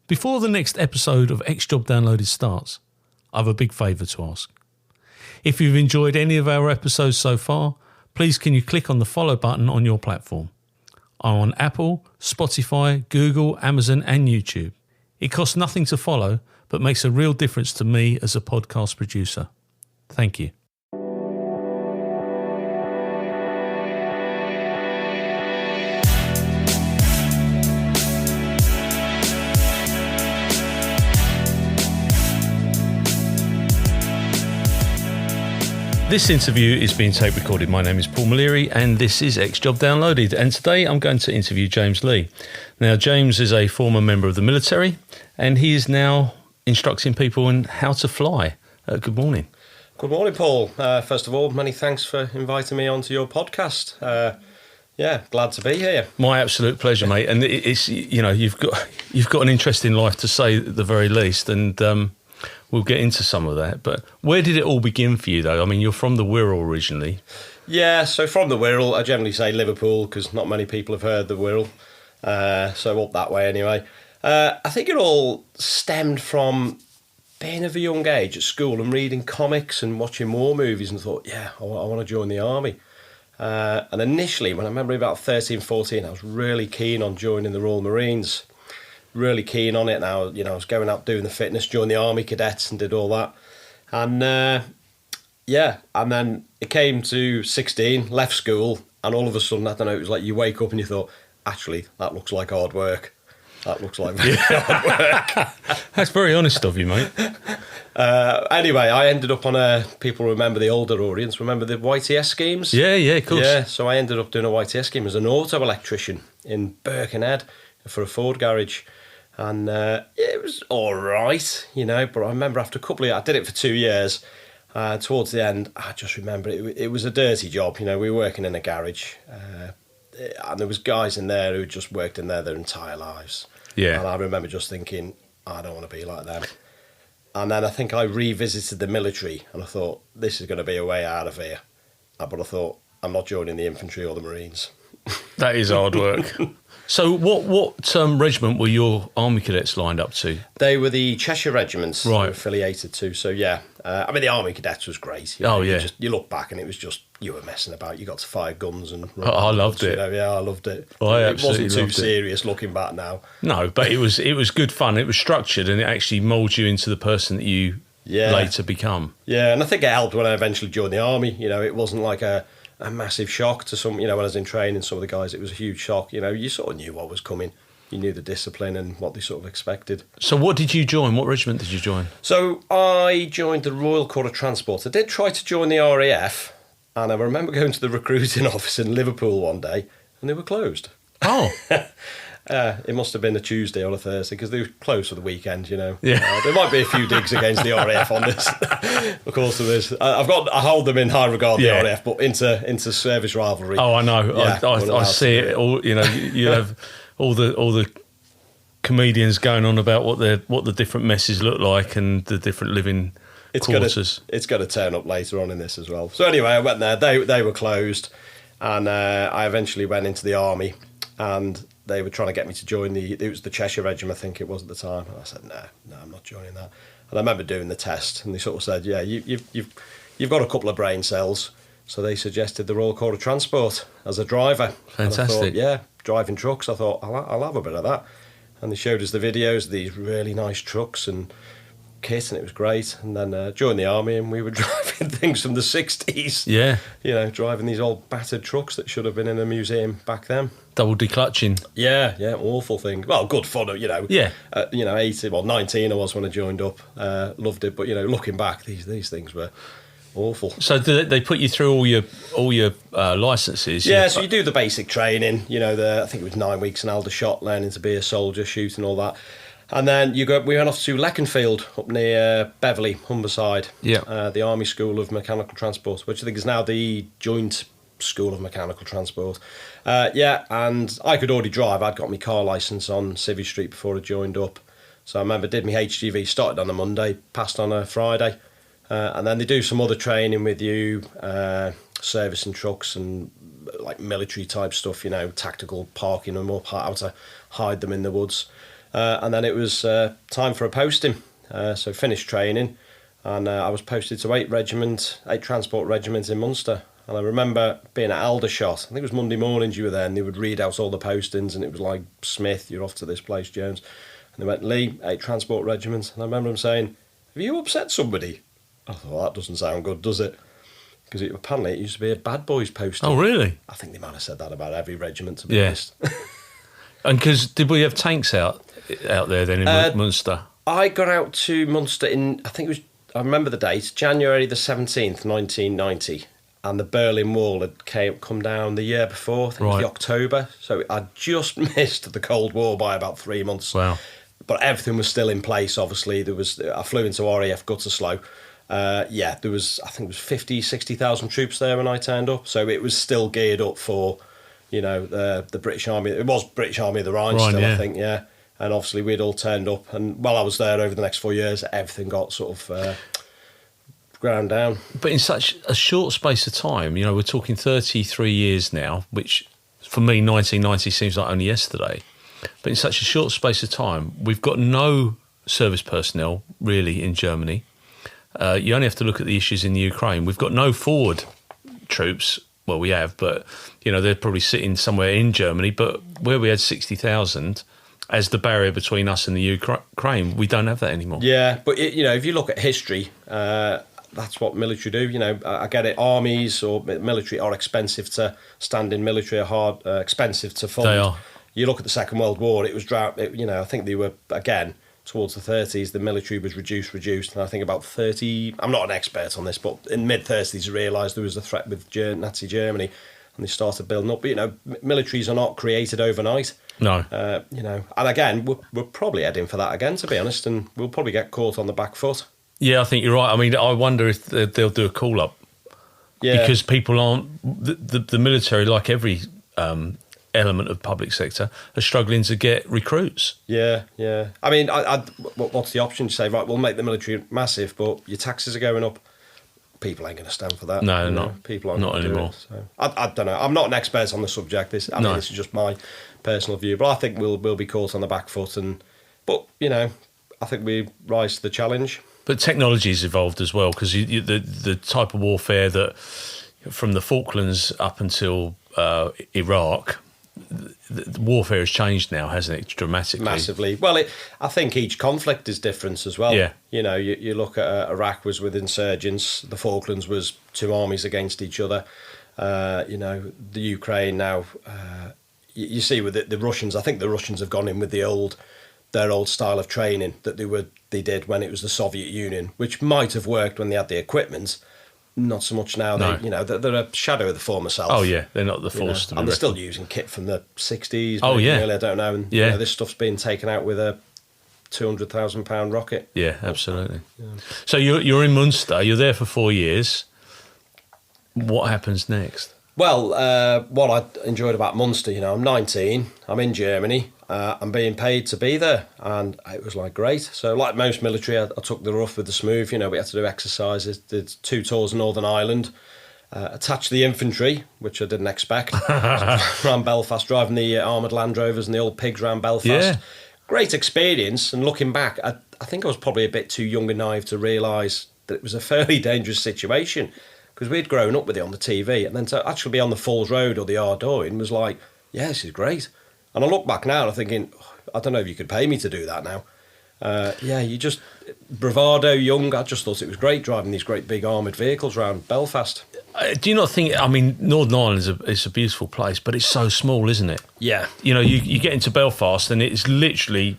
Before the next episode of X Job Downloaded starts, I have a big favour to ask. If you've enjoyed any of our episodes so far, please can you click on the follow button on your platform. I'm on Apple, Spotify, Google, Amazon and YouTube. It costs nothing to follow, but makes a real difference to me as a podcast producer. Thank you. This interview is being tape recorded. My name is Paul Maleary and this is X Job Downloaded. And today I'm going to interview James Lee. Now, James is a former member of the military and he is now instructing people on how to fly. Good morning. Good morning, Paul. First of all, many thanks for inviting me onto your podcast. Glad to be here. My absolute pleasure, mate. And it's, you know, you've got an interesting life to say at the very least, and we'll get into some of that. But where did it all begin for you, though? I mean, you're from the Wirral originally. Yeah, so from the Wirral, I generally say Liverpool because not many people have heard the Wirral. So up that way anyway. I think it all stemmed from being of a young age at school and reading comics and watching war movies and thought, I want to join the army. And initially, when I remember about 13, 14, I was really keen on joining the Royal Marines. Really keen on it now. I was going out doing the fitness, joined the army cadets and did all that. And and then it came to 16, left school, and all of a sudden, I don't know, it was like you wake up and you thought, actually, that looks like hard work. That looks like very hard work. That's very honest of you, mate. Anyway, I ended up on people remember the older audience, remember the YTS schemes? Yeah, of course. Yeah, so I ended up doing a YTS scheme as an auto electrician in Birkenhead for a Ford garage. And it was all right, but I remember after a couple of years, I did it for 2 years. Towards the end, I just remember it was a dirty job. We were working in a garage and there was guys in there who just worked in there their entire lives. Yeah. And I remember just thinking, I don't want to be like them. And then I think I revisited the military and I thought, this is going to be a way out of here. But I thought, I'm not joining the infantry or the Marines. That is hard work. So what regiment were your army cadets lined up to? They were the Cheshire regiments, right, affiliated to. So the army cadets was great. You look back and it was just you were messing about. You got to fire guns and. I loved it. I loved it. It wasn't too serious looking back now. No, but it was good fun. It was structured and it actually moulds you into the person that you later become. Yeah, and I think it helped when I eventually joined the army. It wasn't like a massive shock to some, when I was in training, some of the guys, it was a huge shock. You sort of knew what was coming. You knew the discipline and what they sort of expected. So what did you join? What regiment did you join? So I joined the Royal Corp of Transport. I did try to join the RAF, and I remember going to the recruiting office in Liverpool one day, and they were closed. Oh. It must have been a Tuesday or a Thursday because they were closed for the weekend, Yeah. There might be a few digs against the RAF on this. Of course there is. I hold them in high regard, the RAF, but into service rivalry. Oh, I know. Yeah, I see it all. You have all the comedians going on about what the different messes look like and the different living quarters. It's going to turn up later on in this as well. So anyway, I went there. They were closed, and I eventually went into the army, and they were trying to get me to join it was the Cheshire Regiment, I think it was at the time. And I said, no, I'm not joining that. And I remember doing the test, and they sort of said, you've got a couple of brain cells. So they suggested the Royal Corp of Transport as a driver. Fantastic. And I thought, driving trucks. I thought, I'll have a bit of that. And they showed us the videos of these really nice trucks and kit, and it was great. And then joined the army, and we were driving things from the 60s. Yeah. Driving these old battered trucks that should have been in a museum back then. Double declutching. Yeah, awful thing. Well, good fun, Yeah. 19 I was when I joined up. Loved it, but looking back, these things were awful. So they put you through all your licences? Yeah, so you do the basic training. I think it was 9 weeks in Aldershot, learning to be a soldier, shooting all that. And then we went off to Leconfield up near Beverley, Humberside. Yeah. The Army School of Mechanical Transport, which I think is now the Joint School of Mechanical Transport. And I could already drive. I'd got my car licence on Civvy Street before I joined up. So I remember did my HGV, started on a Monday, passed on a Friday. And then they do some other training with you, servicing trucks and like military type stuff, tactical parking them up, how to hide them in the woods. And then it was time for a posting. So finished training, and I was posted to 8 transport regiments in Munster. And I remember being at Aldershot. I think it was Monday mornings you were there, and they would read out all the postings, and it was like, Smith, you're off to this place, Jones. And they went, Lee, 8 transport regiments. And I remember them saying, have you upset somebody? I thought, well, that doesn't sound good, does it? Because apparently it used to be a bad boys posting. Oh, really? I think they might have said that about every regiment, to be honest. And because did we have tanks out there then in Munster? I got out to Munster I remember the date, January the 17th, 1990. And the Berlin Wall had come down the year before, I think it was the October. So I just missed the Cold War by about 3 months. Wow. But everything was still in place, obviously. I flew into RAF Gutterslow. There was, I think it was 50, 60,000 troops there when I turned up. So it was still geared up for, the British Army. It was British Army of the Rhine still, I think, yeah. And obviously we'd all turned up. And while I was there over the next 4 years, everything got sort of ground down. But in such a short space of time, we're talking 33 years now, which for me, 1990 seems like only yesterday. But in such a short space of time, we've got no service personnel really in Germany. You only have to look at the issues in the Ukraine. We've got no forward troops. Well, we have, but they're probably sitting somewhere in Germany. But where we had 60,000 as the barrier between us and the Ukraine, we don't have that anymore. Yeah, but if you look at history, that's what military do. I get it. Armies or military are expensive to stand in. Military are hard, expensive to fund. They are. You look at the Second World War, it was drought. I think they were, again, towards the 30s, the military was reduced. And I think about 30, I'm not an expert on this, but in mid-30s, they realised there was a threat with Nazi Germany, and they started building up. But, militaries are not created overnight. No. And again, we're probably heading for that again, to be honest, and we'll probably get caught on the back foot. Yeah, I think you're right. I mean, I wonder if they'll do a call-up. Yeah. Because people aren't... The military, like every element of public sector, are struggling to get recruits. Yeah. I mean, what's the option? You say, right, we'll make the military massive, but your taxes are going up. People ain't going to stand for that. No, not. People aren't not anymore. So I don't know. I'm not an expert on the subject. This is just my personal view. But I think we'll be caught on the back foot. But I think we rise to the challenge. But technology's evolved as well, because the type of warfare that from the Falklands up until Iraq, the warfare has changed now, hasn't it, dramatically? Massively. Well, I think each conflict is different as well. Yeah. You look at Iraq was with insurgents, the Falklands was 2 armies against each other. The Ukraine now, you see with the Russians, I think the Russians have gone in with their old style of training that they did when it was the Soviet Union, which might have worked when they had the equipment. Not so much now. No. They're a shadow of the former self. Oh yeah, they're not the force to be and they're reckoned. still using kit from the 60s. Oh yeah, really, I don't know. And, this stuff's being taken out with a £200,000 rocket. Yeah, absolutely. Yeah. So you're in Munster. You're there for 4 years. What happens next? Well, what I enjoyed about Munster, I'm 19. I'm in Germany. I'm being paid to be there, and it was great. So, like most military, I took the rough with the smooth. We had to do exercises. Did 2 tours in Northern Ireland. Attached to the infantry, which I didn't expect. Around Belfast, driving the armoured Land Rovers and the old pigs around Belfast. Yeah. Great experience. And looking back, I think I was probably a bit too young and naive to realise that it was a fairly dangerous situation, because we'd grown up with it on the TV, and then to actually be on the Falls Road or the Ardoyne was like, yeah, this is great. And I look back now and I'm thinking, I don't know if you could pay me to do that now. You just, bravado, young, I just thought it was great driving these great big armoured vehicles around Belfast. Do you not think, Northern Ireland is a beautiful place, but it's so small, isn't it? Yeah. You get into Belfast and it's literally,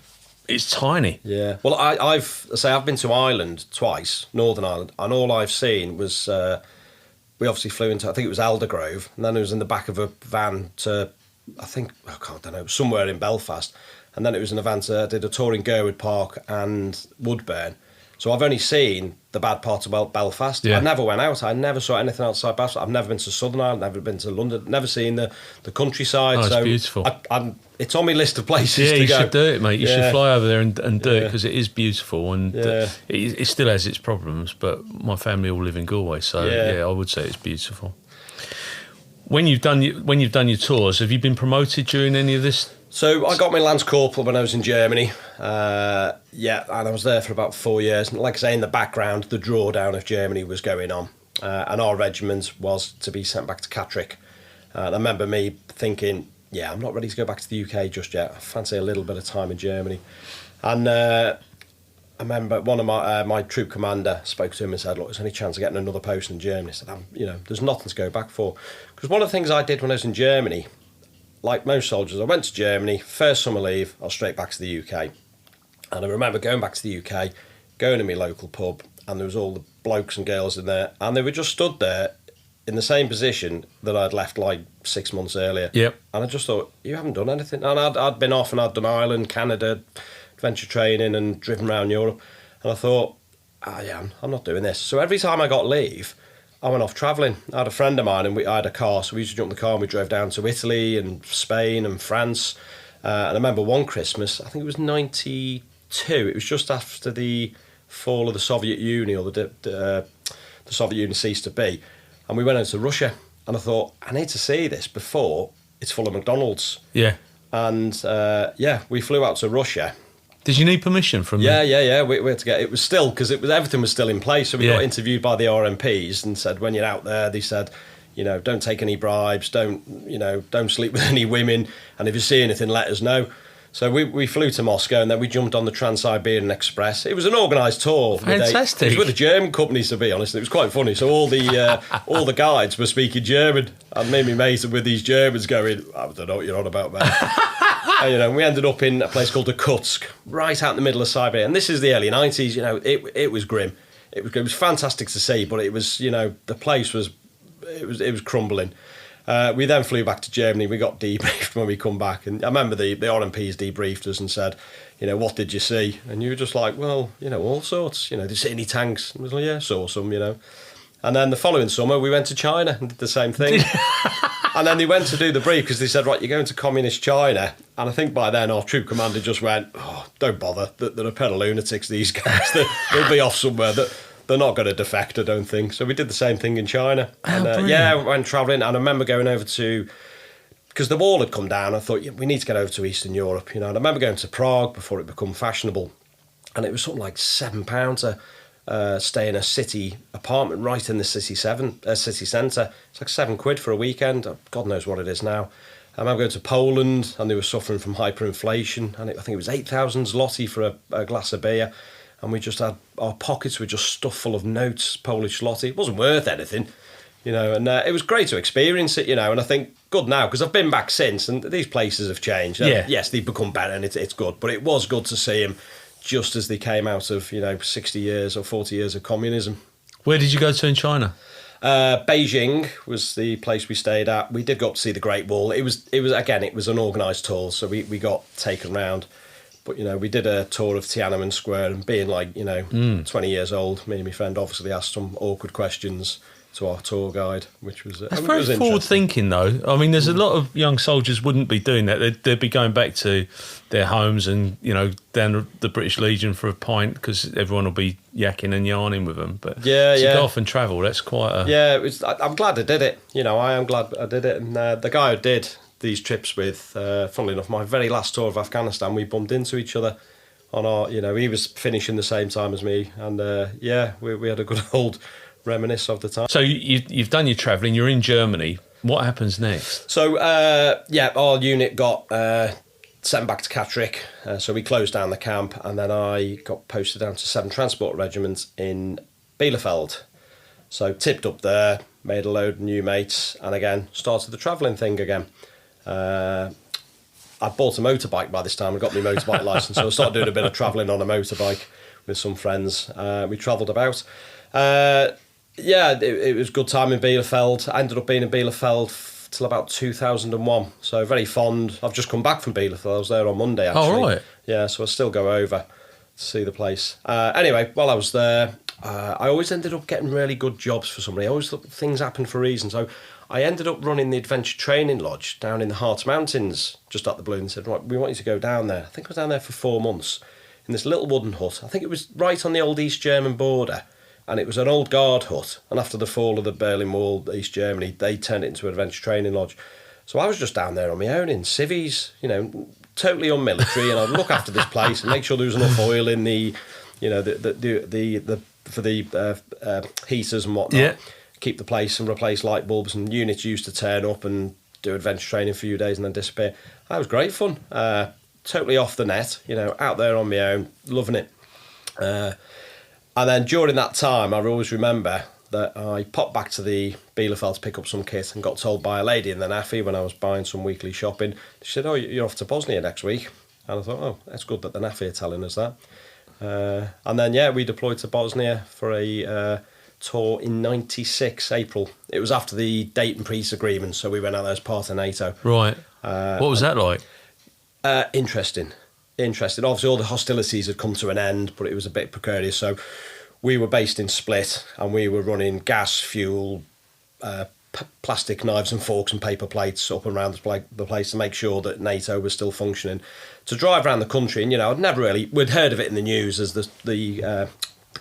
it's tiny. Yeah. Well, I've been to Ireland twice, Northern Ireland, and all I've seen was, we obviously flew into, I think it was Aldergrove, and then it was in the back of a van to, somewhere in Belfast. And then it was in a van to, did a tour in Gerwood Park and Woodburn. So I've only seen the bad parts about Belfast. Yeah. I never went out. I never saw anything outside Belfast. I've never been to Southern Ireland, never been to London, never seen the countryside. Oh, it's beautiful. It's on my list of places to go. Yeah, you should do it, mate. You should fly over there and do it, because it is beautiful. And it still has its problems, but my family all live in Galway, so I would say it's beautiful. When you've done your tours, have you been promoted during any of this So I got my Lance Corporal when I was in Germany. And I was there for about 4 years. And like I say, in the background, the drawdown of Germany was going on. And our regiment was to be sent back to Catterick. And I remember me thinking, I'm not ready to go back to the UK just yet. I fancy a little bit of time in Germany. And I remember one of my troop commander spoke to him and said, look, is there any chance of getting another post in Germany? I said, there's nothing to go back for. Because one of the things I did when I was in Germany, like most soldiers, I went to Germany, first summer leave, I was straight back to the UK. And I remember going back to the UK, going to my local pub, and there was all the blokes and girls in there, and they were just stood there in the same position that I'd left like 6 months earlier. Yep. And I just thought, you haven't done anything. And I'd been off and I'd done Ireland, Canada, adventure training and driven around Europe. And I thought, I'm not doing this. So every time I got leave, I went off travelling. I had a friend of mine and I had a car, so we used to jump in the car and we drove down to Italy and Spain and France. And I remember one Christmas, I think it was 92, it was just after the fall of the Soviet Union, or the Soviet Union ceased to be. And we went out to Russia, and I thought, I need to see this before it's full of McDonald's. Yeah. And, we flew out to Russia. Did you need permission from them? Yeah. We had to get... It was still... Because everything was still in place, so we got interviewed by the RMPs and said, when you're out there, they said, don't take any bribes, don't sleep with any women, and if you see anything, let us know. So we flew to Moscow, and then we jumped on the Trans-Siberian Express. It was an organised tour. Fantastic. It was with the German companies, to be honest. It was quite funny. So all the guides were speaking German, and me and my mate were with these Germans going, I don't know what you're on about, man. And, we ended up in a place called Irkutsk, right out in the middle of Siberia. And this is the early 90s. It was grim. It was fantastic to see, but it was, the place was crumbling. We then flew back to Germany. We got debriefed when we come back. And I remember the RMPs debriefed us and said, what did you see? And you were just like, well, all sorts. Did you see any tanks? And I was like, yeah, saw some, And then the following summer, we went to China and did the same thing. And then they went to do the brief because they said, right, you're going to communist China. And I think by then our troop commander just went, don't bother. They're a pair of lunatics, these guys. They'll be off somewhere. They're not going to defect, I don't think. So we did the same thing in China. And we went travelling. And I remember going over to... Because the wall had come down, I thought, we need to get over to Eastern Europe. And I remember going to Prague before it became fashionable. And it was something like £7 to stay in a city apartment right in the city centre. It's like £7 for a weekend. God knows what it is now. I remember going to Poland, and they were suffering from hyperinflation. And I think it was 8,000 zloty for a glass of beer. And we just had, our pockets were just stuffed full of notes, Polish zloty. It wasn't worth anything, and it was great to experience it, and I think good now, because I've been back since, and these places have changed. Yeah. Yes, they've become better, and it's good, but it was good to see them just as they came out of, 60 years or 40 years of communism. Where did you go to in China? Beijing was the place we stayed at. We did go up to see the Great Wall. It was an organised tour, so we got taken round. But, we did a tour of Tiananmen Square, and being 20 years old, me and my friend obviously asked some awkward questions to our tour guide, which was... That's very forward thinking, though. I mean, there's a lot of young soldiers wouldn't be doing that. They'd be going back to their homes and, down the British Legion for a pint, because everyone will be yakking and yarning with them. But to go off and travel, that's quite a... Yeah, I'm glad I did it. I am glad I did it. And the guy who did these trips with, funnily enough, my very last tour of Afghanistan, we bumped into each other on our, he was finishing the same time as me, and we had a good old reminisce of the time. So you've done your travelling, you're in Germany. What happens next? So our unit got sent back to Catterick, so we closed down the camp, and then I got posted down to 7 Transport Regiment in Bielefeld. So tipped up there, made a load of new mates, and again started the travelling thing again. I bought a motorbike by this time. I got my motorbike licence, so I started doing a bit of travelling on a motorbike with some friends. We travelled about. It was a good time in Bielefeld. I ended up being in Bielefeld till about 2001, so very fond. I've just come back from Bielefeld. I was there on Monday, actually. Oh, right. Yeah, so I still go over to see the place. Anyway, while I was there, I always ended up getting really good jobs for somebody. I always thought things happen for a reason. So I ended up running the Adventure Training Lodge down in the Harz Mountains, just up the blue, and said, right, we want you to go down there. I think I was down there for 4 months in this little wooden hut. I think it was right on the old East German border, and it was an old guard hut. And after the fall of the Berlin Wall, East Germany, they turned it into an Adventure Training Lodge. So I was just down there on my own in civvies, you know, totally unmilitary, and I'd look after this place and make sure there was enough oil in the, you know, the for the heaters and whatnot. Yeah. Keep the place and replace light bulbs, and units used to turn up and do adventure training for a few days and then disappear. That was great fun. Totally off the net, you know, out there on my own, loving it. And then during that time, I always remember that I popped back to the Bielefeld to pick up some kit and got told by a lady in the Naafi when I was buying some weekly shopping. She said, "Oh, you're off to Bosnia next week." And I thought, oh, that's good that the Naafi are telling us that. And then, yeah, we deployed to Bosnia for a tour in 96, April. It was after the Dayton Peace Agreement, so we went out there as part of NATO. Right. What was that like? Interesting. Obviously, all the hostilities had come to an end, but it was a bit precarious. So we were based in Split, and we were running gas, fuel, plastic knives and forks and paper plates up and around the place to make sure that NATO was still functioning. To drive around the country, and, you know, we'd heard of it in the news as the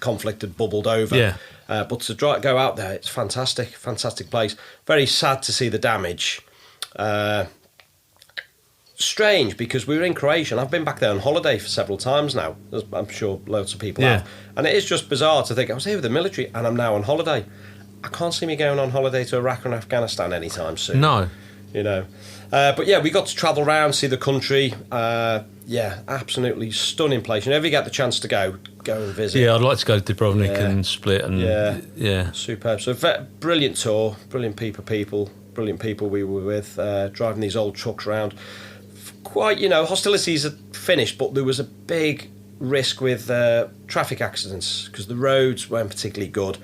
conflict had bubbled over. Yeah. But to go out there, it's fantastic place. Very sad to see the damage. Strange, because we were in Croatia, and I've been back there on holiday for several times now, as I'm sure loads of people have. And it is just bizarre to think, I was here with the military and I'm now on holiday. I can't see me going on holiday to Iraq and Afghanistan anytime soon. No. You know. But yeah, we got to travel around, see the country. Yeah, absolutely stunning place. You know, if you get the chance to go and visit. Yeah, I'd like to go to Dubrovnik and Split. And yeah. Superb. So brilliant tour, brilliant people we were with, driving these old trucks around. Quite, you know, hostilities had finished, but there was a big risk with traffic accidents because the roads weren't particularly good.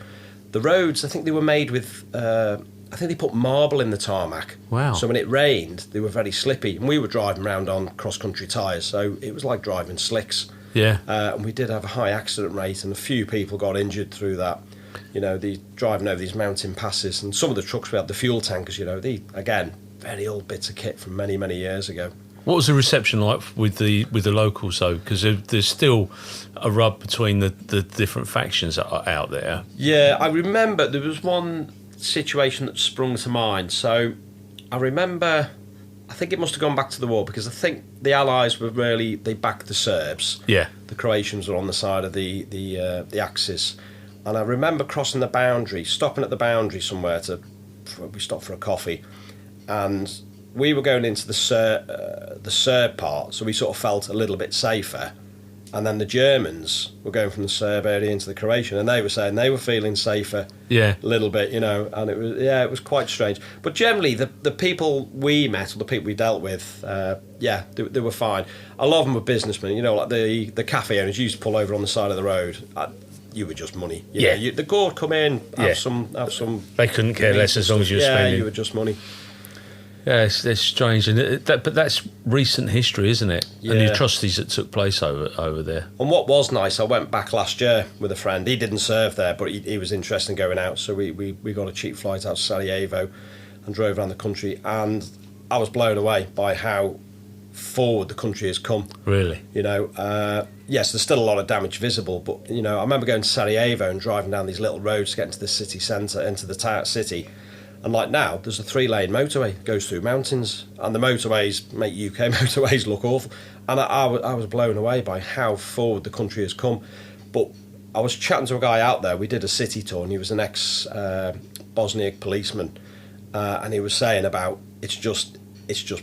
The roads, I think they were made with, I think they put marble in the tarmac. Wow. So when it rained, they were very slippy. And we were driving around on cross-country tyres, so it was like driving slicks. Yeah. And we did have a high accident rate, and a few people got injured through that. You know, driving over these mountain passes. And some of the trucks, we had the fuel tankers, you know, again, very old bits of kit from many, many years ago. What was the reception like with the locals, though? Because there's still a rub between the different factions that are out there. Yeah, I remember there was one situation that sprung to mind. So I remember, I think it must have gone back to the war, because I think the Allies they backed the Serbs. Yeah. The Croatians were on the side of the Axis. And I remember crossing the boundary, stopping at the boundary somewhere we stopped for a coffee, and we were going into the Serb part, so we sort of felt a little bit safer. And then the Germans were going from the Serb area into the Croatian, and they were saying they were feeling safer. Yeah. A little bit, you know, and it was quite strange. But generally, the people we met, or the people we dealt with, they were fine. A lot of them were businessmen, you know, like the cafe owners used to pull over on the side of the road. You were just money. The Gore come in, have some. They couldn't care less as long as you were spending. Yeah, you were just money. Yeah, it's strange, but that's recent history, isn't it? Yeah. And the atrocities that took place over there. And what was nice, I went back last year with a friend. He didn't serve there, but he was interested in going out, so we got a cheap flight out to Sarajevo and drove around the country, and I was blown away by how forward the country has come. Really? You know, yes, there's still a lot of damage visible, but, you know, I remember going to Sarajevo and driving down these little roads to get into the city centre, into the city. And like now, there's a 3-lane motorway that goes through mountains, and the motorways make UK motorways look awful. And I was blown away by how forward the country has come. But I was chatting to a guy out there. We did a city tour, and he was an ex-Bosniak policeman, and he was saying about it's just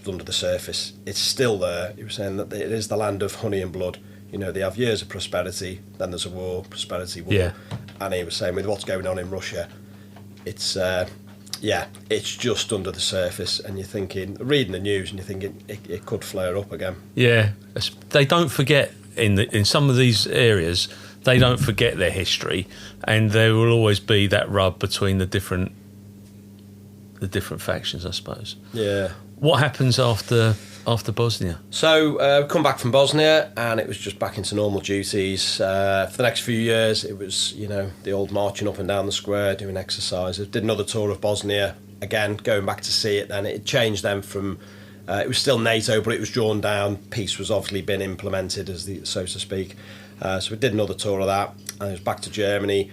under the surface. It's still there. He was saying that it is the land of honey and blood. You know, they have years of prosperity, then there's a war, prosperity, war. Yeah. And he was saying with what's going on in Russia, it's just under the surface, and you're thinking, reading the news, and you're thinking it could flare up again. Yeah, they don't forget in some of these areas. They don't forget their history, and there will always be that rub between the different factions, I suppose. Yeah. What happens after Bosnia? So come back from Bosnia, and it was just back into normal duties. For the next few years, it was, you know, the old marching up and down the square, doing exercises. Did another tour of Bosnia, again, going back to see it. Then it changed then from, it was still NATO, but it was drawn down. Peace was obviously been implemented, so to speak. So we did another tour of that, and it was back to Germany.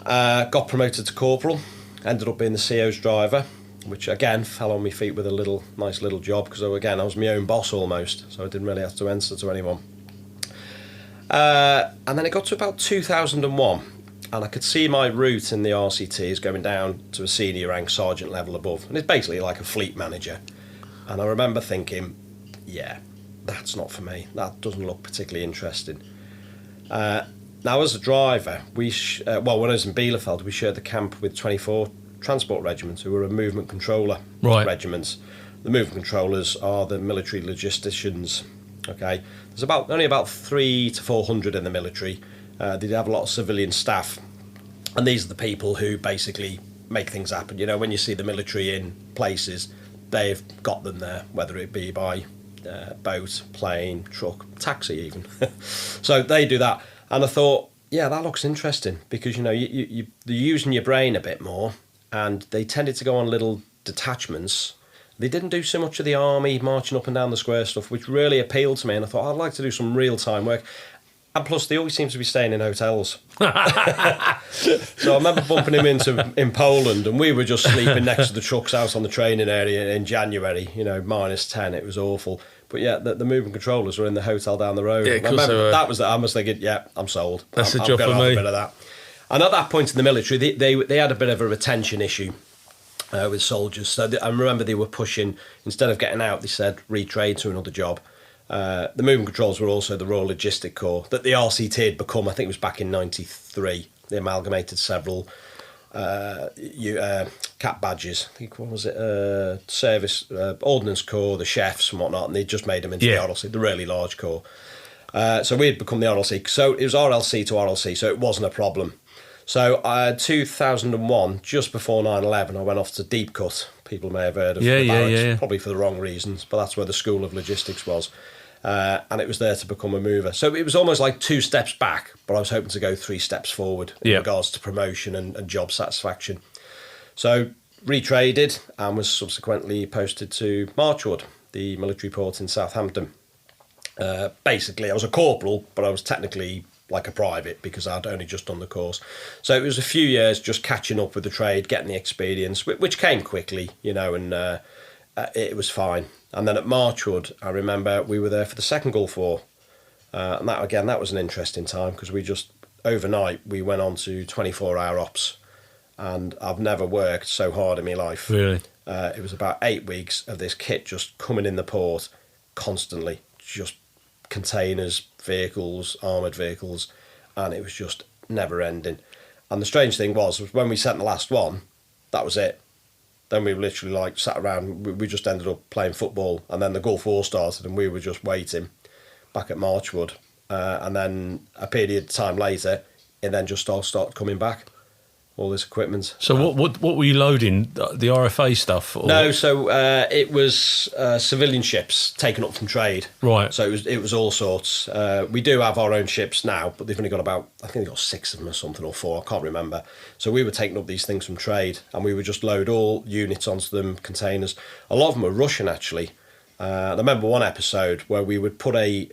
Got promoted to corporal, ended up being the CO's driver. which again fell on my feet with a nice little job, because again I was my own boss almost, so I didn't really have to answer to anyone. And then it got to about 2001, and I could see my route in the RCT is going down to a senior rank, sergeant level above, and it's basically like a fleet manager. And I remember thinking, yeah, that's not for me. That doesn't look particularly interesting. Now, as a driver, when I was in Bielefeld, we shared the camp with 24 transport regiments who were a movement controller regiments. The movement controllers are the military logisticians. Okay, there's only about 300 to 400 in the military. They have a lot of civilian staff, and these are the people who basically make things happen. You know, when you see the military in places, they've got them there, whether it be by boat, plane, truck, taxi even. So they do that. And I thought, yeah, that looks interesting, because, you know, you're using your brain a bit more, and they tended to go on little detachments. They didn't do so much of the army marching up and down the square stuff, which really appealed to me, and I thought, I'd like to do some real-time work. And plus, they always seem to be staying in hotels. So I remember bumping him in Poland, and we were just sleeping next to the trucks out on the training area in January, you know, -10. It was awful. But yeah, the movement controllers were in the hotel down the road. Yeah, I remember that was I was thinking, yeah, I'm sold. That's I'm a job gonna for have me. a bit of that. And at that point in the military, they had a bit of a retention issue with soldiers. So I remember they were pushing, instead of getting out, they said retrade to another job. The movement controls were also the Royal Logistic Corps that the RCT had become. I think it was back in '93. They amalgamated several cap badges. I think, what was it? Service Ordnance Corps, the chefs and whatnot, and they just made them into the RLC, the really large corps. So we had become the RLC. So it was RLC to RLC, so it wasn't a problem. So 2001, just before 9/11, I went off to Deep Cut. People may have heard of the barracks, probably for the wrong reasons, but that's where the School of Logistics was. And it was there to become a mover. So it was almost like 2 steps back, but I was hoping to go 3 steps forward in regards to promotion and job satisfaction. So retraded and was subsequently posted to Marchwood, the military port in Southampton. Basically, I was a corporal, but I was technically like a private because I'd only just done the course. So it was a few years just catching up with the trade, getting the experience, which came quickly, you know, and it was fine. And then at Marchwood, I remember we were there for the second Gulf War. And that was an interesting time, because we just, overnight, we went on to 24-hour ops. And I've never worked so hard in my life. Really? It was about 8 weeks of this kit just coming in the port constantly, just containers, vehicles, armoured vehicles, and it was just never ending. And the strange thing was when we sent the last one, that was it. Then we literally sat around, we just ended up playing football, and then the Gulf War started and we were just waiting back at Marchwood. And then a period of time later, it then just all started coming back. All this equipment. So what were you loading? The RFA stuff? Or? No, so it was civilian ships taken up from trade. Right. So it was all sorts. We do have our own ships now, but they've only got I think they've got 6 of them or something, or 4, I can't remember. So we were taking up these things from trade, and we would just load all units onto them, containers. A lot of them were Russian, actually. I remember one episode where we would put a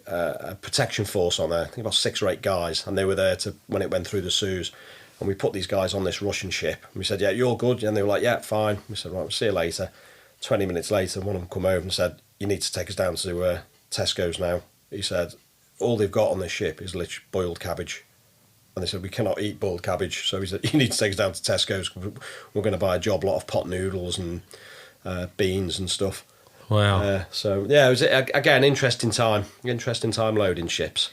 protection force on there, I think about 6 or 8 guys, and they were there when it went through the Suez. And we put these guys on this Russian ship. And we said, yeah, you're good. And they were like, yeah, fine. We said, right, we'll see you later. 20 minutes later, one of them come over and said, you need to take us down to Tesco's now. He said, all they've got on this ship is literally boiled cabbage. And they said, we cannot eat boiled cabbage. So he said, you need to take us down to Tesco's. We're going to buy a job lot of pot noodles and beans and stuff. Wow. So, yeah, it was, again, interesting time loading ships.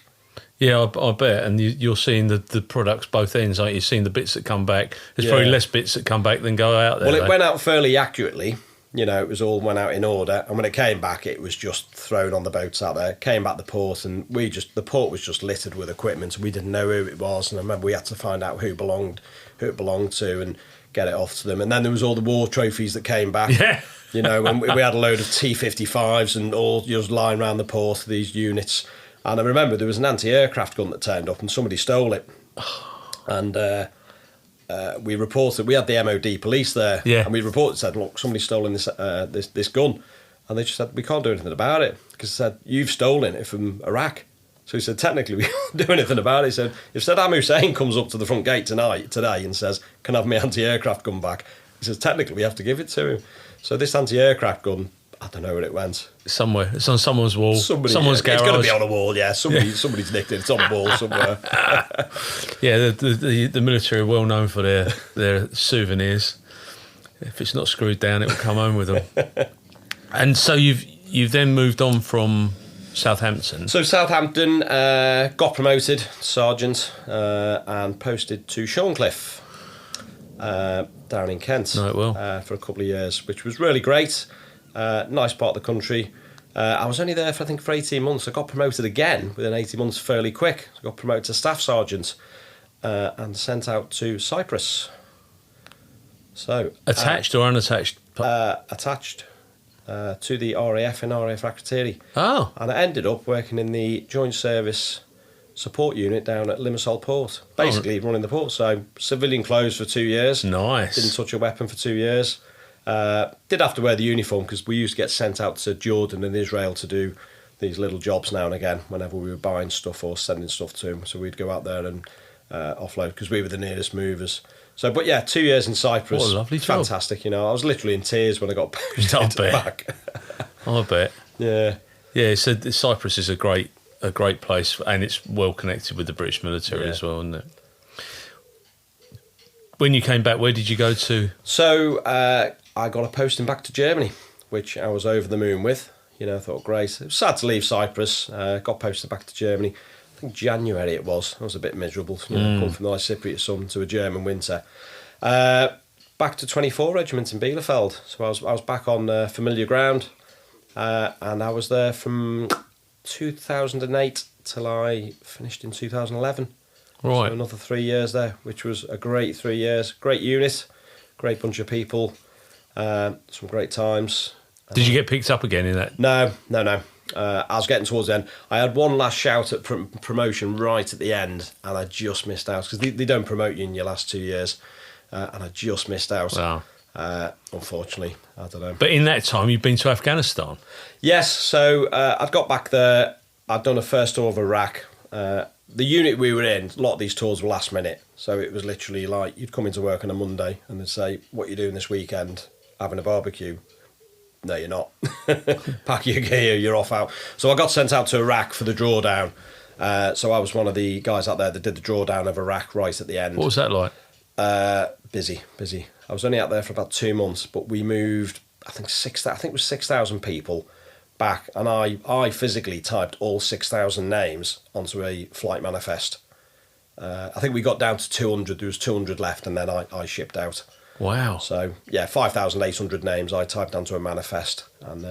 Yeah, I bet. And you're seeing the products both ends, aren't you? You're seeing the bits that come back. There's probably less bits that come back than go out there. Well, it went out fairly accurately. You know, it was all went out in order. And when it came back, it was just thrown on the boats out there. Came back the port, and the port was just littered with equipment. We didn't know who it was. And I remember we had to find out who it belonged to and get it off to them. And then there was all the war trophies that came back. Yeah. You know, when we had a load of T-55s and all just lying around the port, these units. And I remember there was an anti-aircraft gun that turned up and somebody stole it. And we reported, we had the MOD police there. Yeah. And we reported, said, look, somebody's stolen this gun. And they just said, we can't do anything about it. Because they said, you've stolen it from Iraq. So he said, technically, we can't do anything about it. He said, if Saddam Hussein comes up to the front gate today and says, can I have my anti-aircraft gun back? He He says, technically, we have to give it to him. So this anti-aircraft gun, I don't know where it went. Somewhere. It's on someone's wall. Someone's garage. It's got to be on a wall, yeah. Somebody's nicked it. It's on the wall somewhere. Yeah, the military are well known for their souvenirs. If it's not screwed down, it will come home with them. And so you've then moved on from Southampton. So Southampton got promoted sergeant and posted to Shorncliffe down in Kent for a couple of years, which was really great. Nice part of the country. I was only there for 18 months. I got promoted again within 18 months fairly quick. I got promoted to staff sergeant and sent out to Cyprus. So attached or unattached? Attached to the RAF in RAF Akrotiri. Oh. And I ended up working in the Joint Service Support Unit down at Limassol Port, basically running the port. So civilian clothes for 2 years. Nice. Didn't touch a weapon for 2 years. Did have to wear the uniform because we used to get sent out to Jordan and Israel to do these little jobs now and again whenever we were buying stuff or sending stuff to them. So we'd go out there and offload because we were the nearest movers. So, but yeah, 2 years in Cyprus. What a lovely job. Fantastic, I was literally in tears when I got posted back. I bet. Yeah. Yeah, so Cyprus is a great place, and it's well connected with the British military as well, isn't it? When you came back, where did you go to? So I got a posting back to Germany, which I was over the moon with. I thought, great. It was sad to leave Cyprus. Got posted back to Germany. I think January it was. I was a bit miserable. Come from the nice Cypriot sun to a German winter. Back to 24 Regiment in Bielefeld. So I was back on familiar ground. And I was there from 2008 till I finished in 2011. Right. So another 3 years there, which was a great 3 years. Great unit, great bunch of people, some great times. Did you get picked up again in that? No. I was getting towards the end. I had one last shout at promotion right at the end, and I just missed out because they don't promote you in your last 2 years, and I just missed out. Wow. Unfortunately, I don't know. But in that time, you've been to Afghanistan. Yes, so I'd got back there. I'd done a first tour of Iraq. The unit we were in, a lot of these tours were last minute. So it was literally like you'd come into work on a Monday and they'd say, "What are you doing this weekend? Having a barbecue?" No, you're not. Pack your gear, you're off out. So I got sent out to Iraq for the drawdown. So I was one of the guys out there that did the drawdown of Iraq right at the end. What was that like? Busy. I was only out there for about 2 months, but we moved, I think it was 6,000 people back, and I physically typed all 6,000 names onto a flight manifest. I think we got down to 200. There was 200 left, and then I shipped out. Wow. So, 5,800 names I typed onto a manifest. And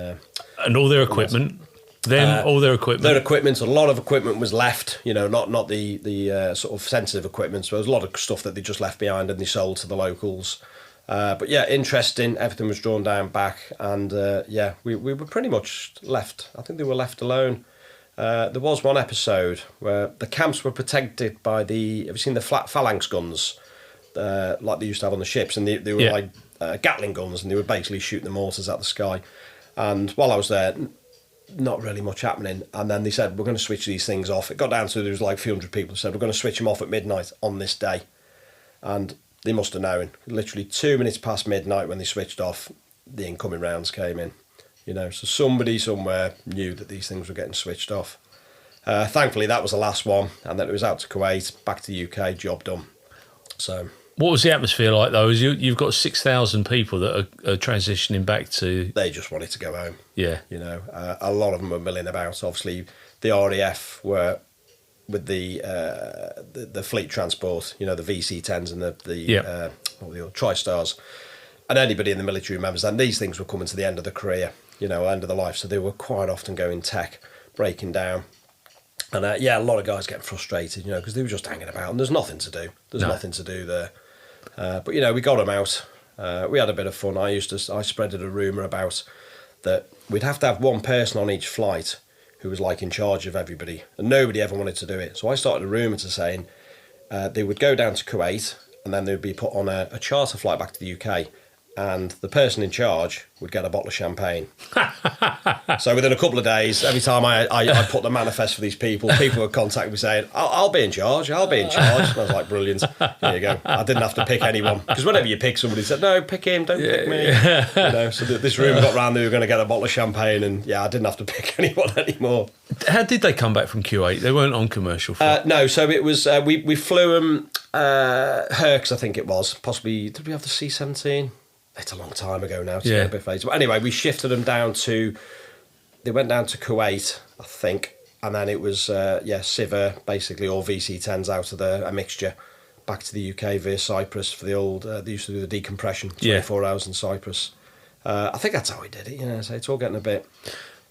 all their equipment? All their equipment? Their equipment, a lot of equipment was left, not the sort of sensitive equipment. So there was a lot of stuff that they just left behind and they sold to the locals. But interesting. Everything was drawn down back. And we were pretty much left. I think they were left alone. There was one episode where the camps were protected by have you seen the flat phalanx guns? Like they used to have on the ships, and they were like Gatling guns, and they would basically shoot the mortars at the sky. And while I was there, not really much happening. And then they said, we're going to switch these things off. It got down to there was like a few hundred people who said, we're going to switch them off at midnight on this day. And they must have known. Literally 2 minutes past midnight when they switched off, the incoming rounds came in. So somebody somewhere knew that these things were getting switched off. Thankfully, that was the last one. And then it was out to Kuwait, back to the UK, job done. So... What was the atmosphere like, though? You've got 6,000 people that are transitioning back to... They just wanted to go home. Yeah. A lot of them were milling about. Obviously, the RAF were with the fleet transport, the VC-10s and the Tri-Stars. And anybody in the military remembers that. These things were coming to the end of the career, end of the life. So they were quite often going tech, breaking down. And a lot of guys getting frustrated, because they were just hanging about and there's nothing to do. There's nothing to do there. But we got them out. We had a bit of fun. I spreaded a rumour about that we'd have to have one person on each flight who was like in charge of everybody, and nobody ever wanted to do it. So I started a rumour to saying they would go down to Kuwait and then they would be put on a charter flight back to the UK, and the person in charge would get a bottle of champagne. So within a couple of days, every time I put the manifest for these people would contact me saying, I'll be in charge. And I was like, brilliant. There you go. I didn't have to pick anyone. Because whenever you pick somebody, said, no, pick him, don't pick me. So this room got round, they were going to get a bottle of champagne, and I didn't have to pick anyone anymore. How did they come back from Q8? They weren't on commercial flight. No, so it was, we flew them, Hercs, I think it was. Possibly, did we have the C-17? It's a long time ago now. To get a bit phased. But anyway, we shifted them down to. They went down to Kuwait, I think, and then it was Siver, basically all VC10s out of a mixture, back to the UK via Cyprus for the old. They used to do the decompression, 24 hours in Cyprus. I think that's how we did it. So it's all getting a bit.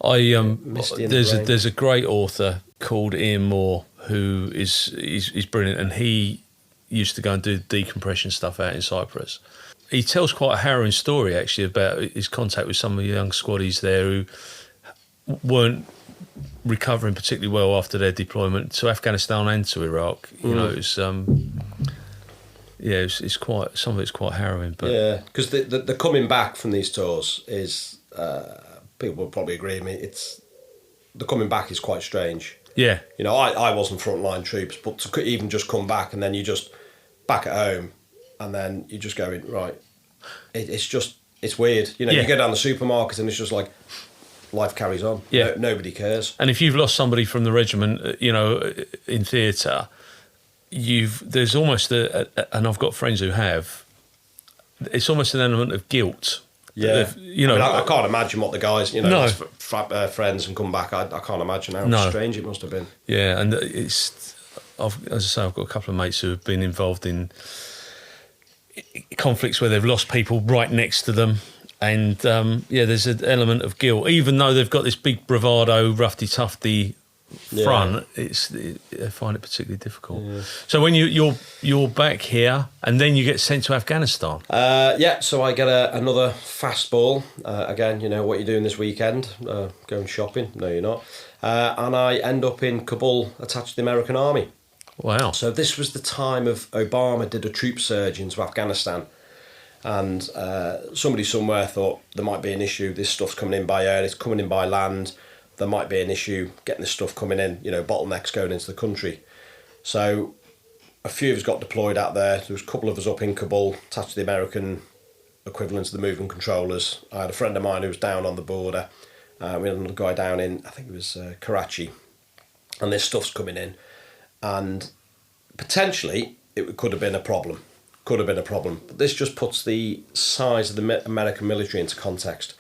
Misty in the brain. There's a great author called Ian Moore who is brilliant, and he used to go and do decompression stuff out in Cyprus. He tells quite a harrowing story, actually, about his contact with some of the young squaddies there who weren't recovering particularly well after their deployment to Afghanistan and to Iraq. You know, it's quite, some of it's quite harrowing. But because the coming back from these tours is, people will probably agree with me, the coming back is quite strange. Yeah. I wasn't frontline troops, but to even just come back and then you just back at home. And then you're just going, right, it's weird. You go down the supermarket and it's just like, life carries on. Yeah. Nobody cares. And if you've lost somebody from the regiment, in theatre, there's almost and I've got friends who have, it's almost an element of guilt. Yeah. I can't imagine what the guys, friends and come back. I can't imagine how strange it must have been. Yeah, and as I say, I've got a couple of mates who have been involved in conflicts where they've lost people right next to them, and there's an element of guilt, even though they've got this big bravado, roughy-tufty front. They find it particularly difficult. So when you're back here, and then you get sent to Afghanistan. So I get another fastball. Again, what you're doing this weekend, going shopping. No, you're not. And I end up in Kabul, attached to the American Army. Wow. So this was the time of Obama did a troop surge into Afghanistan, and somebody somewhere thought there might be an issue. This stuff's coming in by air, it's coming in by land. There might be an issue getting this stuff coming in, bottlenecks going into the country. So a few of us got deployed out there. There was a couple of us up in Kabul, attached to the American equivalent of the movement controllers. I had a friend of mine who was down on the border. We had another guy down in, I think it was Karachi, and this stuff's coming in. And potentially it could have been a problem. But this just puts the size of the American military into context.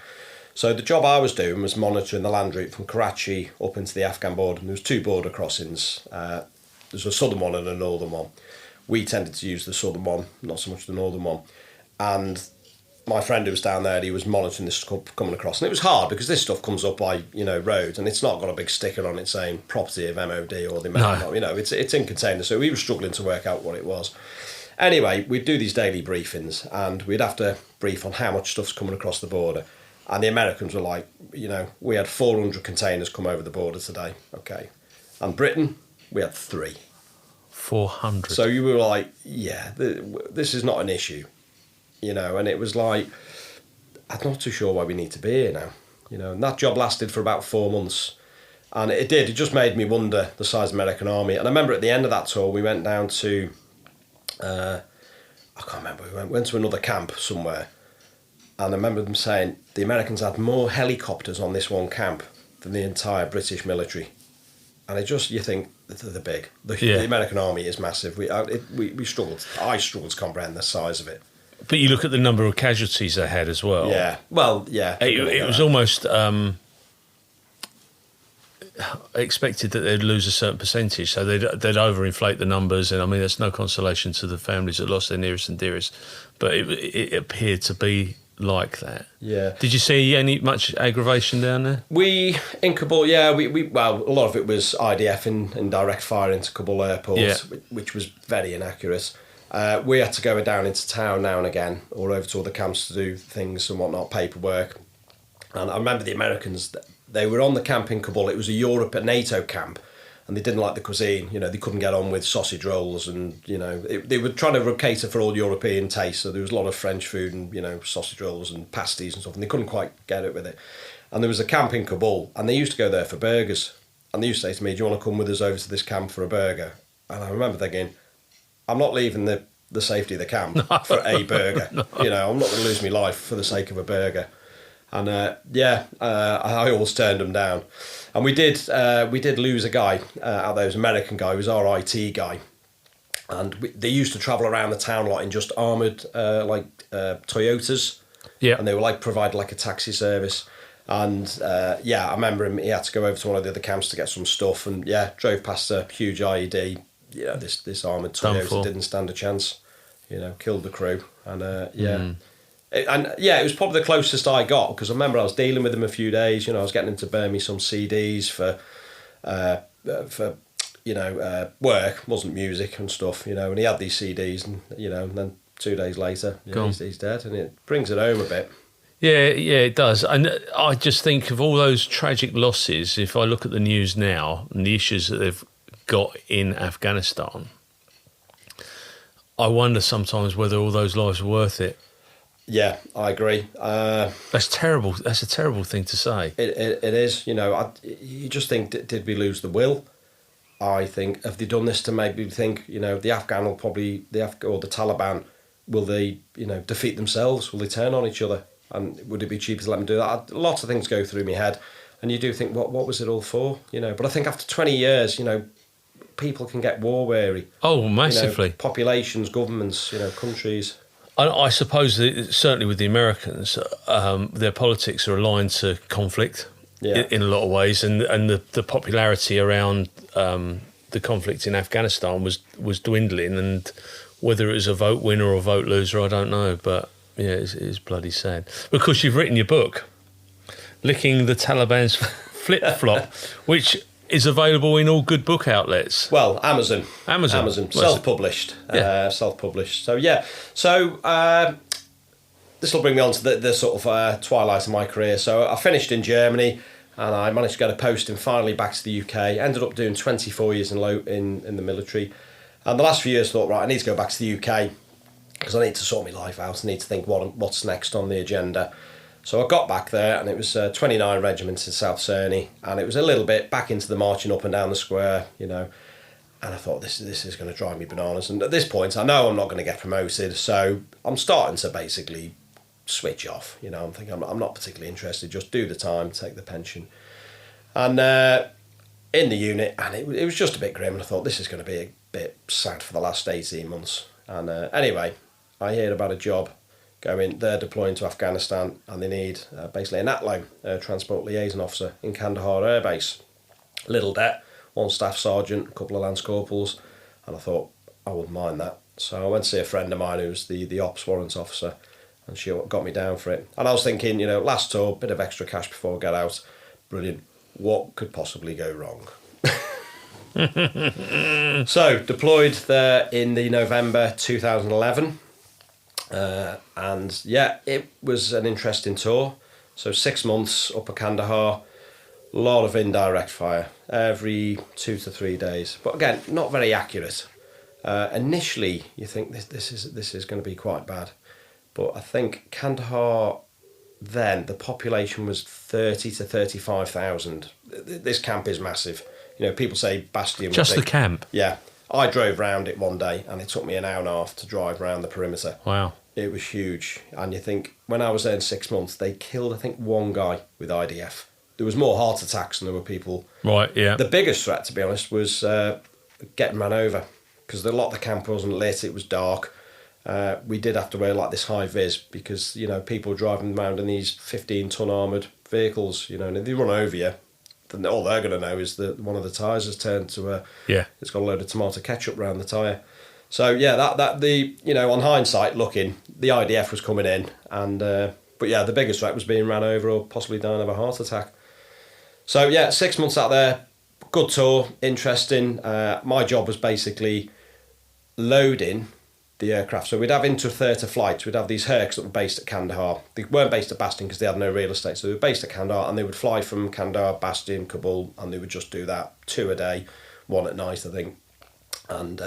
So the job I was doing was monitoring the land route from Karachi up into the Afghan border. And there was 2 border crossings. There's a southern one and a northern one. We tended to use the southern one, not so much the northern one. And my friend who was down there, he was monitoring this stuff coming across. And it was hard because this stuff comes up by, roads, and it's not got a big sticker on it saying property of MOD or the American. No. It's in containers. So we were struggling to work out what it was. Anyway, we'd do these daily briefings, and we'd have to brief on how much stuff's coming across the border. And the Americans were like, we had 400 containers come over the border today. Okay. And Britain, we had 3. 400. So you were like, this is not an issue. And it was like, I'm not too sure why we need to be here now. And that job lasted for about 4 months. And it just made me wonder the size of the American Army. And I remember at the end of that tour, we went down to, I can't remember, we went to another camp somewhere. And I remember them saying the Americans had more helicopters on this one camp than the entire British military. And you think, they're big. The American Army is massive. We struggled. I struggled to comprehend the size of it. But you look at the number of casualties they had as well. Yeah. Well, yeah. It was almost expected that they'd lose a certain percentage, so they'd overinflate the numbers. And I mean, there's no consolation to the families that lost their nearest and dearest, but it appeared to be like that. Yeah. Did you see much aggravation down there? We in Kabul, well, a lot of it was IDF and direct fire into Kabul airport, which was very inaccurate. We had to go down into town now and again, or over to other camps to do things and whatnot, paperwork. And I remember the Americans, they were on the camp in Kabul. It was a NATO camp, and they didn't like the cuisine. You know, they couldn't get on with sausage rolls, and you know, they were trying to cater for all European tastes. So there was a lot of French food and, you know, sausage rolls and pasties and stuff, and they couldn't quite get it with it. And there was a camp in Kabul, and they used to go there for burgers. And they used to say to me, "Do you want to come with us over to this camp for a burger?" And I remember thinking, I'm not leaving the safety of the camp for a burger. No. You know, I'm not going to lose my life for the sake of a burger. And I always turned them down. And we did lose a guy out there, was an American guy, who was our IT guy. And they used to travel around the town a lot in just armoured Toyotas. Yeah. And they were provide a taxi service. And I remember him, he had to go over to one of the other camps to get some stuff, and drove past a huge IED. You know, this armoured Toyota didn't stand a chance. You know, killed the crew. And it was probably the closest I got, because I remember I was dealing with him a few days. You know, I was getting him to burn me some CDs for work, wasn't music and stuff. You know, and he had these CDs, and you know, and then 2 days later, he's dead, and it brings it home a bit. Yeah, it does. And I just think of all those tragic losses. If I look at the news now and the issues that they've got in Afghanistan, I wonder sometimes whether all those lives are worth it. Yeah, I agree. That's terrible. That's a terrible thing to say. It is. You know, you just think, did we lose the will? I think, have they done this to make me think, you know, the Afghan will probably, or the Taliban, will they, you know, defeat themselves? Will they turn on each other? And would it be cheaper to let them do that? Lots of things go through my head, and you do think, what was it all for? You know, but I think after 20 years, you know, people can get war weary. Oh, massively. You know, populations, governments, you know, countries. I suppose that certainly with the Americans, their politics are aligned to conflict in a lot of ways, and the popularity around the conflict in Afghanistan was dwindling, and whether it was a vote winner or a vote loser, I don't know, but. Yeah, it's bloody sad. Because you've written your book, Licking the Taliban's Flip-Flop, which is available in all good book outlets. Well, Amazon. Self-published. Self-published. So, this will bring me on to the sort of twilight of my career. So I finished in Germany, and I managed to get a posting finally back to the UK. Ended up doing 24 years in the military. And the last few years I thought, right, I need to go back to the UK, because I need to sort my life out. I need to think what's next on the agenda. So I got back there, and it was 29 regiments in South Cerney, and it was a little bit back into the marching up and down the square, you know. And I thought, this is going to drive me bananas. And at this point, I know I'm not going to get promoted, so I'm starting to basically switch off. You know, I'm thinking I'm not particularly interested. Just do the time, take the pension. And in the unit, and it was just a bit grim. And I thought, this is going to be a bit sad for the last 18 months. And anyway, I heard about a job they're deploying to Afghanistan, and they need basically an ATLO, Transport Liaison Officer, in Kandahar Air Base. Little debt, one staff sergeant, a couple of lance corporals, and I thought, I wouldn't mind that. So I went to see a friend of mine who was the ops warrant officer, and she got me down for it. And I was thinking, you know, last tour, bit of extra cash before I get out, brilliant. What could possibly go wrong? So, deployed there in the November 2011. And it was an interesting tour. So 6 months up at Kandahar, a lot of indirect fire every 2 to 3 days. But again, not very accurate. Initially, you think this is going to be quite bad. But I think Kandahar then, the population was 30 to 35,000. This camp is massive. You know, people say Bastion. Just the camp? Yeah. I drove round it one day, and it took me an hour and a half to drive round the perimeter. Wow. It was huge. And you think, when I was there in 6 months, they killed, I think, one guy with IDF. There was more heart attacks than there were people. Right, yeah. The biggest threat, to be honest, was getting ran over, because a lot of the camp wasn't lit, it was dark. We did have to wear this high vis, because, you know, people driving around in these 15-ton armoured vehicles, you know, and if they run over you, then all they're going to know is that one of the tyres has turned to it's got a load of tomato ketchup around the tyre. So on hindsight looking, the IDF was coming in, and but the biggest threat was being ran over or possibly dying of a heart attack. So 6 months out there, good tour, interesting. My job was basically loading the aircraft. So we'd have inter-theatre flights. We'd have these Hercs that were based at Kandahar. They weren't based at Bastion because they had no real estate. So they were based at Kandahar, and they would fly from Kandahar, Bastion, Kabul, and they would just do that 2 a day, 1 at night, I think. And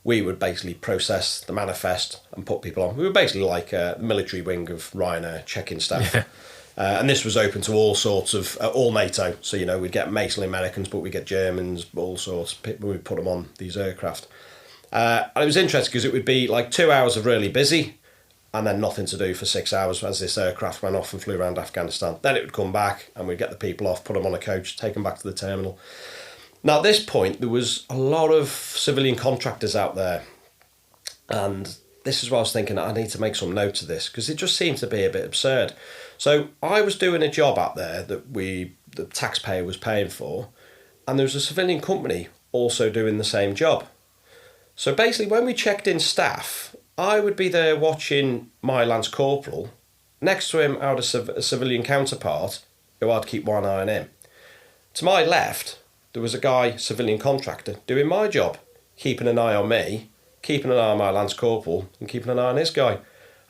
we would basically process the manifest and put people on. We were basically like a military wing of Rhine check-in staff. Yeah. And this was open to all sorts of, all NATO. So, we'd get mostly Americans, but we'd get Germans, all sorts. We'd put them on these aircraft. And it was interesting because it would be like 2 hours of really busy and then nothing to do for 6 hours as this aircraft went off and flew around Afghanistan. Then it would come back and we'd get the people off, put them on a coach, take them back to the terminal. Now, at this point, there was a lot of civilian contractors out there. And this is what I was thinking, I need to make some notes of this because it just seemed to be a bit absurd. So I was doing a job out there that the taxpayer was paying for, and there was a civilian company also doing the same job. So basically, when we checked in staff, I would be there watching my Lance Corporal. Next to him, I had a civilian counterpart who I'd keep one eye on him. To my left, there was a guy, civilian contractor, doing my job, keeping an eye on me, keeping an eye on my Lance Corporal, and keeping an eye on this guy.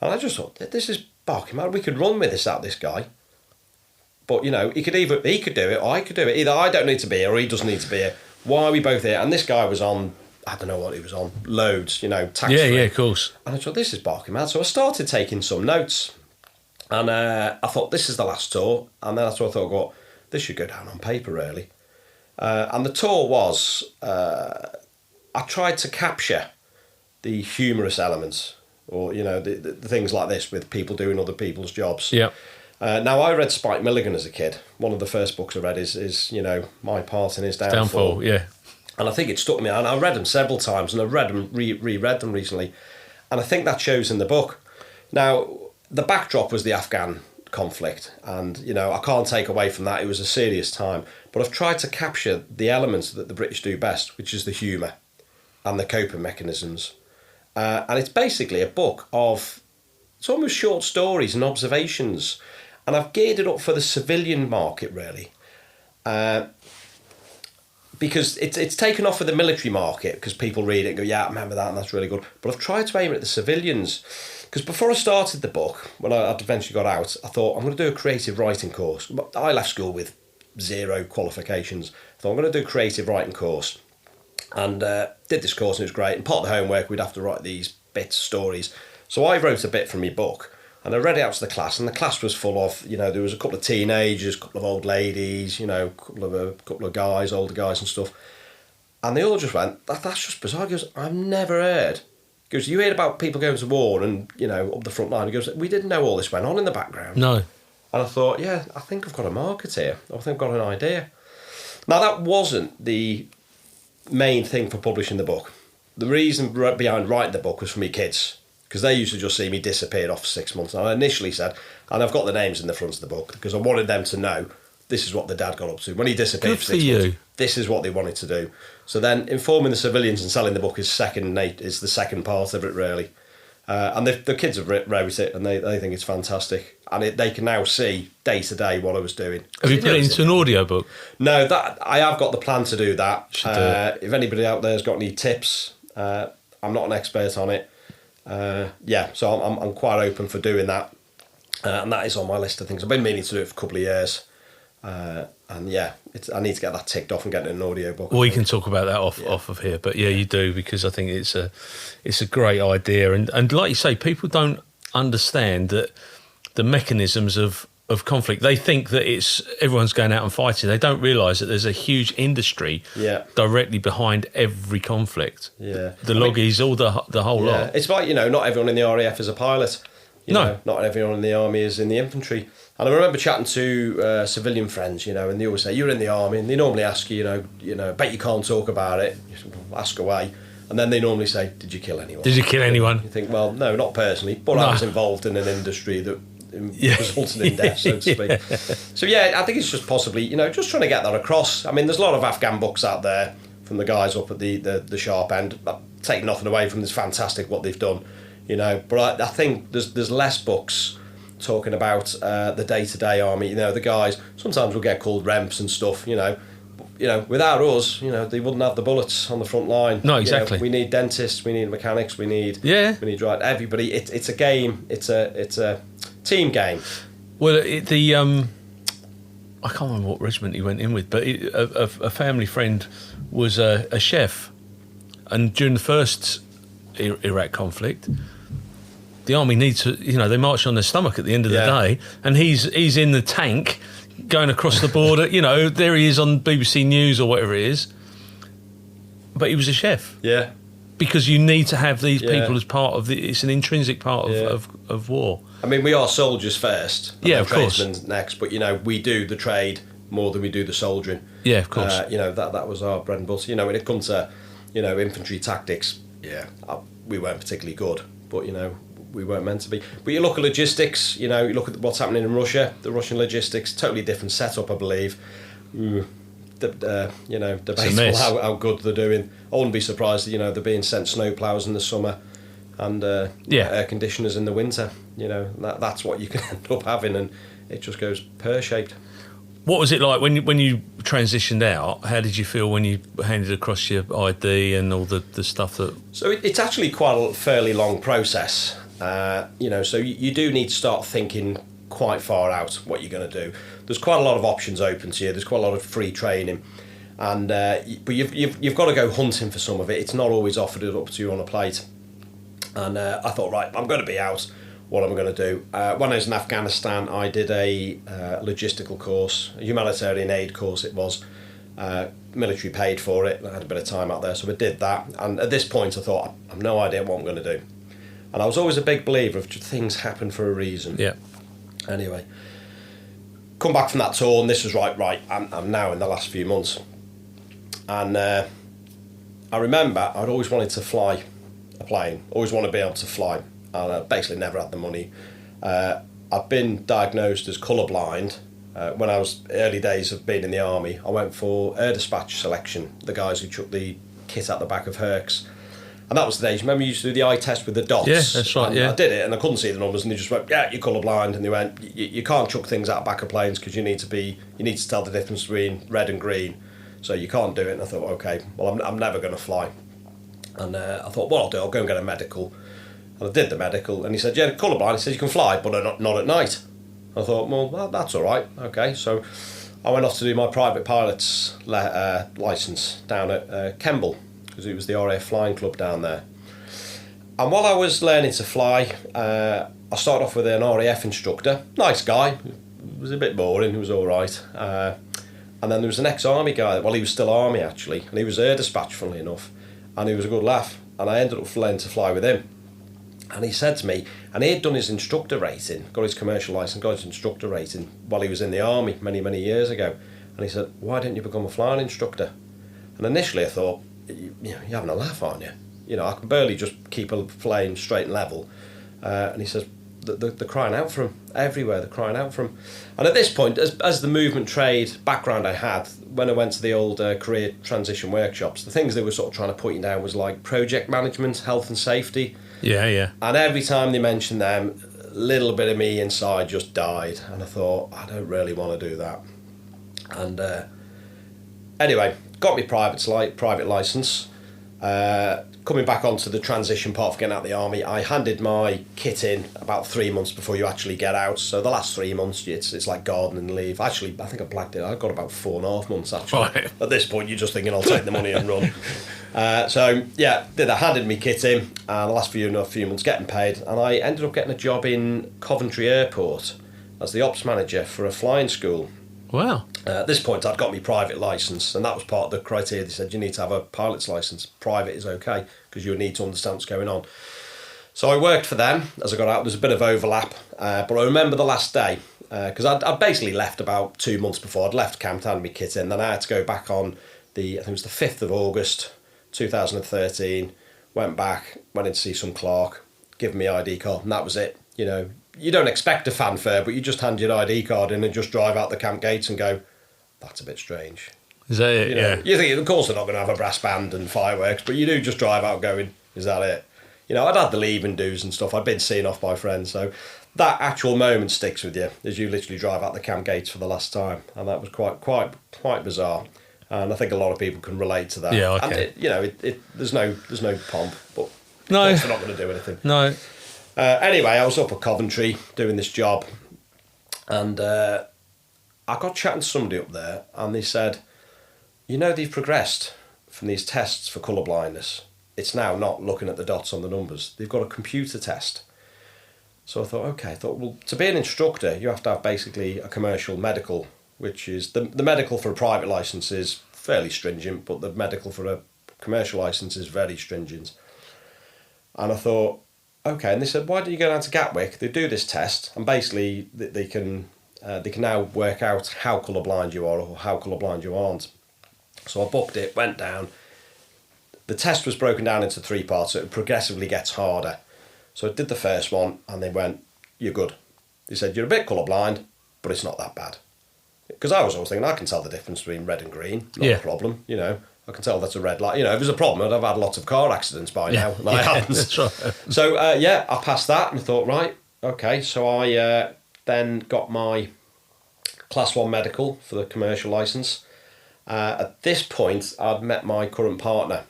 And I just thought, this is barking mad. We could run with this out, this guy. But, he could do it or I could do it. Either I don't need to be here or he doesn't need to be here. Why are we both here? And this guy was on, I don't know what he was on, loads, tax-free. Yeah, of course. And I thought, this is barking mad. So I started taking some notes. And I thought, this is the last tour. And then I thought, well, this should go down on paper, really. And the tour was, I tried to capture the humorous elements or, the things like this with people doing other people's jobs. Yeah. Now, I read Spike Milligan as a kid. One of the first books I read is my part in his downfall. Yeah. And I think it stuck me. And I read them several times and I've read them, reread them recently. And I think that shows in the book. Now, the backdrop was the Afghan conflict. And, I can't take away from that. It was a serious time. But I've tried to capture the elements that the British do best, which is the humour and the coping mechanisms. And it's basically a book of, it's almost short stories and observations. And I've geared it up for the civilian market, really. Because it's taken off for the military market, because people read it and go, yeah, I remember that, and that's really good. But I've tried to aim it at the civilians. Because before I started the book, when I eventually got out, I thought, I'm going to do a creative writing course. I left school with 0 qualifications. I thought, I'm going to do a creative writing course. And did this course and it was great. And part of the homework, we'd have to write these bits, stories. So I wrote a bit from my book and I read it out to the class. And the class was full of, there was a couple of teenagers, a couple of old ladies, a couple of guys, older guys and stuff. And they all just went, that's just bizarre. He goes, I've never heard. He goes, you hear about people going to war and, up the front line. He goes, we didn't know all this went on in the background. No. And I thought, yeah, I think I've got a market here. I think I've got an idea. Now, that wasn't the main thing for publishing the book. The reason behind writing the book was for me kids, because they used to just see me disappear off for 6 months. And I initially said, and I've got the names in the front of the book, because I wanted them to know this is what the dad got up to. When he disappeared for 6 months, this is what they wanted to do. So then informing the civilians and selling the book is the second part of it, really. And the kids have wrote it and they think it's fantastic. And they can now see day to day what I was doing. Have you put it into an audio book? No, that I have got the plan to do that. If anybody out there has got any tips, I'm not an expert on it. So I'm quite open for doing that. And that is on my list of things. I've been meaning to do it for a couple of years. I need to get that ticked off and get it in an audio book. We can talk about that off of here, but you do, because I think it's a great idea, and like you say, people don't understand that the mechanisms of conflict. They think that it's everyone's going out and fighting. They don't realise that there's a huge industry directly behind every conflict. Yeah, the loggies, all the whole lot. It's like not everyone in the RAF is a pilot. Not everyone in the army is in the infantry. And I remember chatting to civilian friends, and they always say, you're in the army, and they normally ask you, bet you can't talk about it. You say, well, ask away. And then they normally say, did you kill anyone? Did you kill anyone? You think, well, no, not personally, but I was involved in an industry that resulted in death, so to speak. So, I think it's just possibly, just trying to get that across. I mean, there's a lot of Afghan books out there from the guys up at the sharp end. I'm taking nothing away from this fantastic what they've done, but I think there's less books talking about the day-to-day army. The guys sometimes will get called remps and stuff. Without us, they wouldn't have the bullets on the front line. No, exactly. We need dentists, we need mechanics, we need everybody. It's a game. It's a team game. Well, I can't remember what regiment he went in with, but a family friend was a chef, and during the first Iraq conflict, the army needs to, they march on their stomach at the end of the day, and he's in the tank going across the border. There he is on BBC News or whatever it is, but he was a chef. Yeah. Because you need to have these people as part of it's an intrinsic part of war. I mean, we are soldiers first. Yeah, of course. Tradesmen next, but we do the trade more than we do the soldiering. Yeah, of course. That was our bread and butter. When it comes to, infantry tactics, we weren't particularly good, but we weren't meant to be. But you look at logistics. You look at what's happening in Russia. The Russian logistics, totally different setup, I believe. Debatable how good they're doing. I wouldn't be surprised they're being sent snowplows in the summer and air conditioners in the winter. That's what you can end up having, and it just goes pear-shaped. What was it like when you transitioned out? How did you feel when you handed across your ID and all the stuff that... So it's actually quite a fairly long process. So you do need to start thinking quite far out what you're going to do. There's quite a lot of options open to you. There's quite a lot of free training, and but you've got to go hunting for some of it. It's not always offered it up to you on a plate. And I thought, right, I'm going to be out. What am I going to do? When I was in Afghanistan, I did a logistical course, a humanitarian aid course. It was military paid for it. I had a bit of time out there, so I did that. And at this point, I thought, I've no idea what I'm going to do. And I was always a big believer of things happen for a reason. Yeah. Anyway, come back from that tour, and this was right. I'm now in the last few months, and I remember I'd always wanted to fly a plane, always want to be able to fly, and I basically never had the money. I've been diagnosed as colourblind when I was early days of being in the army. I went for air dispatch selection, the guys who chucked the kit out the back of Hercs. And that was the days. Remember, you used to do the eye test with the dots. Yeah, that's right. I did it, and I couldn't see the numbers, and they just went, "Yeah, you're colourblind." And they went, "You can't chuck things out of back of planes because you need to tell the difference between red and green, so you can't do it." And I thought, okay, well, I'm never going to fly. And I thought, what I'll do, I'll go and get a medical. And I did the medical, and he said, "Yeah, colourblind." He said, "You can fly, but not at night." I thought, well, that's all right. Okay, so I went off to do my private pilot's licence down at Kemble, because it was the RAF flying club down there. And while I was learning to fly, I started off with an RAF instructor, nice guy, it was a bit boring, he was all right. And then there was an ex-army guy, well, he was still army actually, and he was air dispatch, funnily enough, and he was a good laugh, and I ended up learning to fly with him. And he said to me, and he had done his instructor rating, got his commercial licence, got his instructor rating while he was in the army many, many years ago. And he said, "Why didn't you become a flying instructor?" And initially I thought, you're having a laugh, aren't you? I can barely just keep a plane straight and level. And he says, they're crying out for him. Everywhere, they're crying out for him. And at this point, as the movement trade background I had, when I went to the old career transition workshops, the things they were sort of trying to put you down was like project management, health and safety. Yeah. And every time they mentioned them, a little bit of me inside just died. And I thought, I don't really want to do that. And anyway, got my private licence. Coming back onto the transition part for getting out of the army, I handed my kit in about 3 months before you actually get out. So the last 3 months, it's like gardening leave. Actually, I think I blacked it. I got about 4.5 months actually. Right. At this point, you're just thinking, I'll take the money and run. Handed me kit in, and the last few months getting paid, and I ended up getting a job in Coventry Airport as the ops manager for a flying school. Wow. At this point, I'd got my private licence, and that was part of the criteria. They said you need to have a pilot's licence. Private is okay, because you need to understand what's going on. So I worked for them as I got out. There's a bit of overlap, but I remember the last day, because I'd basically left about 2 months before. I'd left camp, handed me kit in, then I had to go back on I think it was the 5th of August, 2013, went back, went in to see some clerk, give me ID card, and that was it. You don't expect a fanfare, but you just hand your ID card in and just drive out the camp gates and go, that's a bit strange. Is that it? Yeah. You think, of course, they're not going to have a brass band and fireworks, but you do just drive out going, is that it? I'd had the leave and do's and stuff. I'd been seen off by friends, so that actual moment sticks with you as you literally drive out the camp gates for the last time, and that was quite bizarre. And I think a lot of people can relate to that. Yeah, okay. And there's no pomp, but no, they're not going to do anything. No. Anyway, I was up at Coventry doing this job, and I got chatting to somebody up there, and they said, they've progressed from these tests for colour blindness, it's now not looking at the dots on the numbers. They've got a computer test. So I thought, well, to be an instructor, you have to have basically a commercial medical, which is the medical for a private licence is fairly stringent, but the medical for a commercial licence is very stringent. And I thought, okay, and they said, why don't you go down to Gatwick? They do this test, and basically they can now work out how colourblind you are or how colourblind you aren't. So I booked it, went down. The test was broken down into 3 parts, so it progressively gets harder. So I did the first one, and they went, you're good. They said, you're a bit colourblind, but it's not that bad. Because I was always thinking, I can tell the difference between red and green, not a problem, you know. I can tell that's a red light. You know, if there's a problem, I'd have had lots of car accidents by now. And I haven't. That's right. So, I passed that and thought, right, okay. So I then got my Class 1 medical for the commercial licence. At this point, I'd met my current partner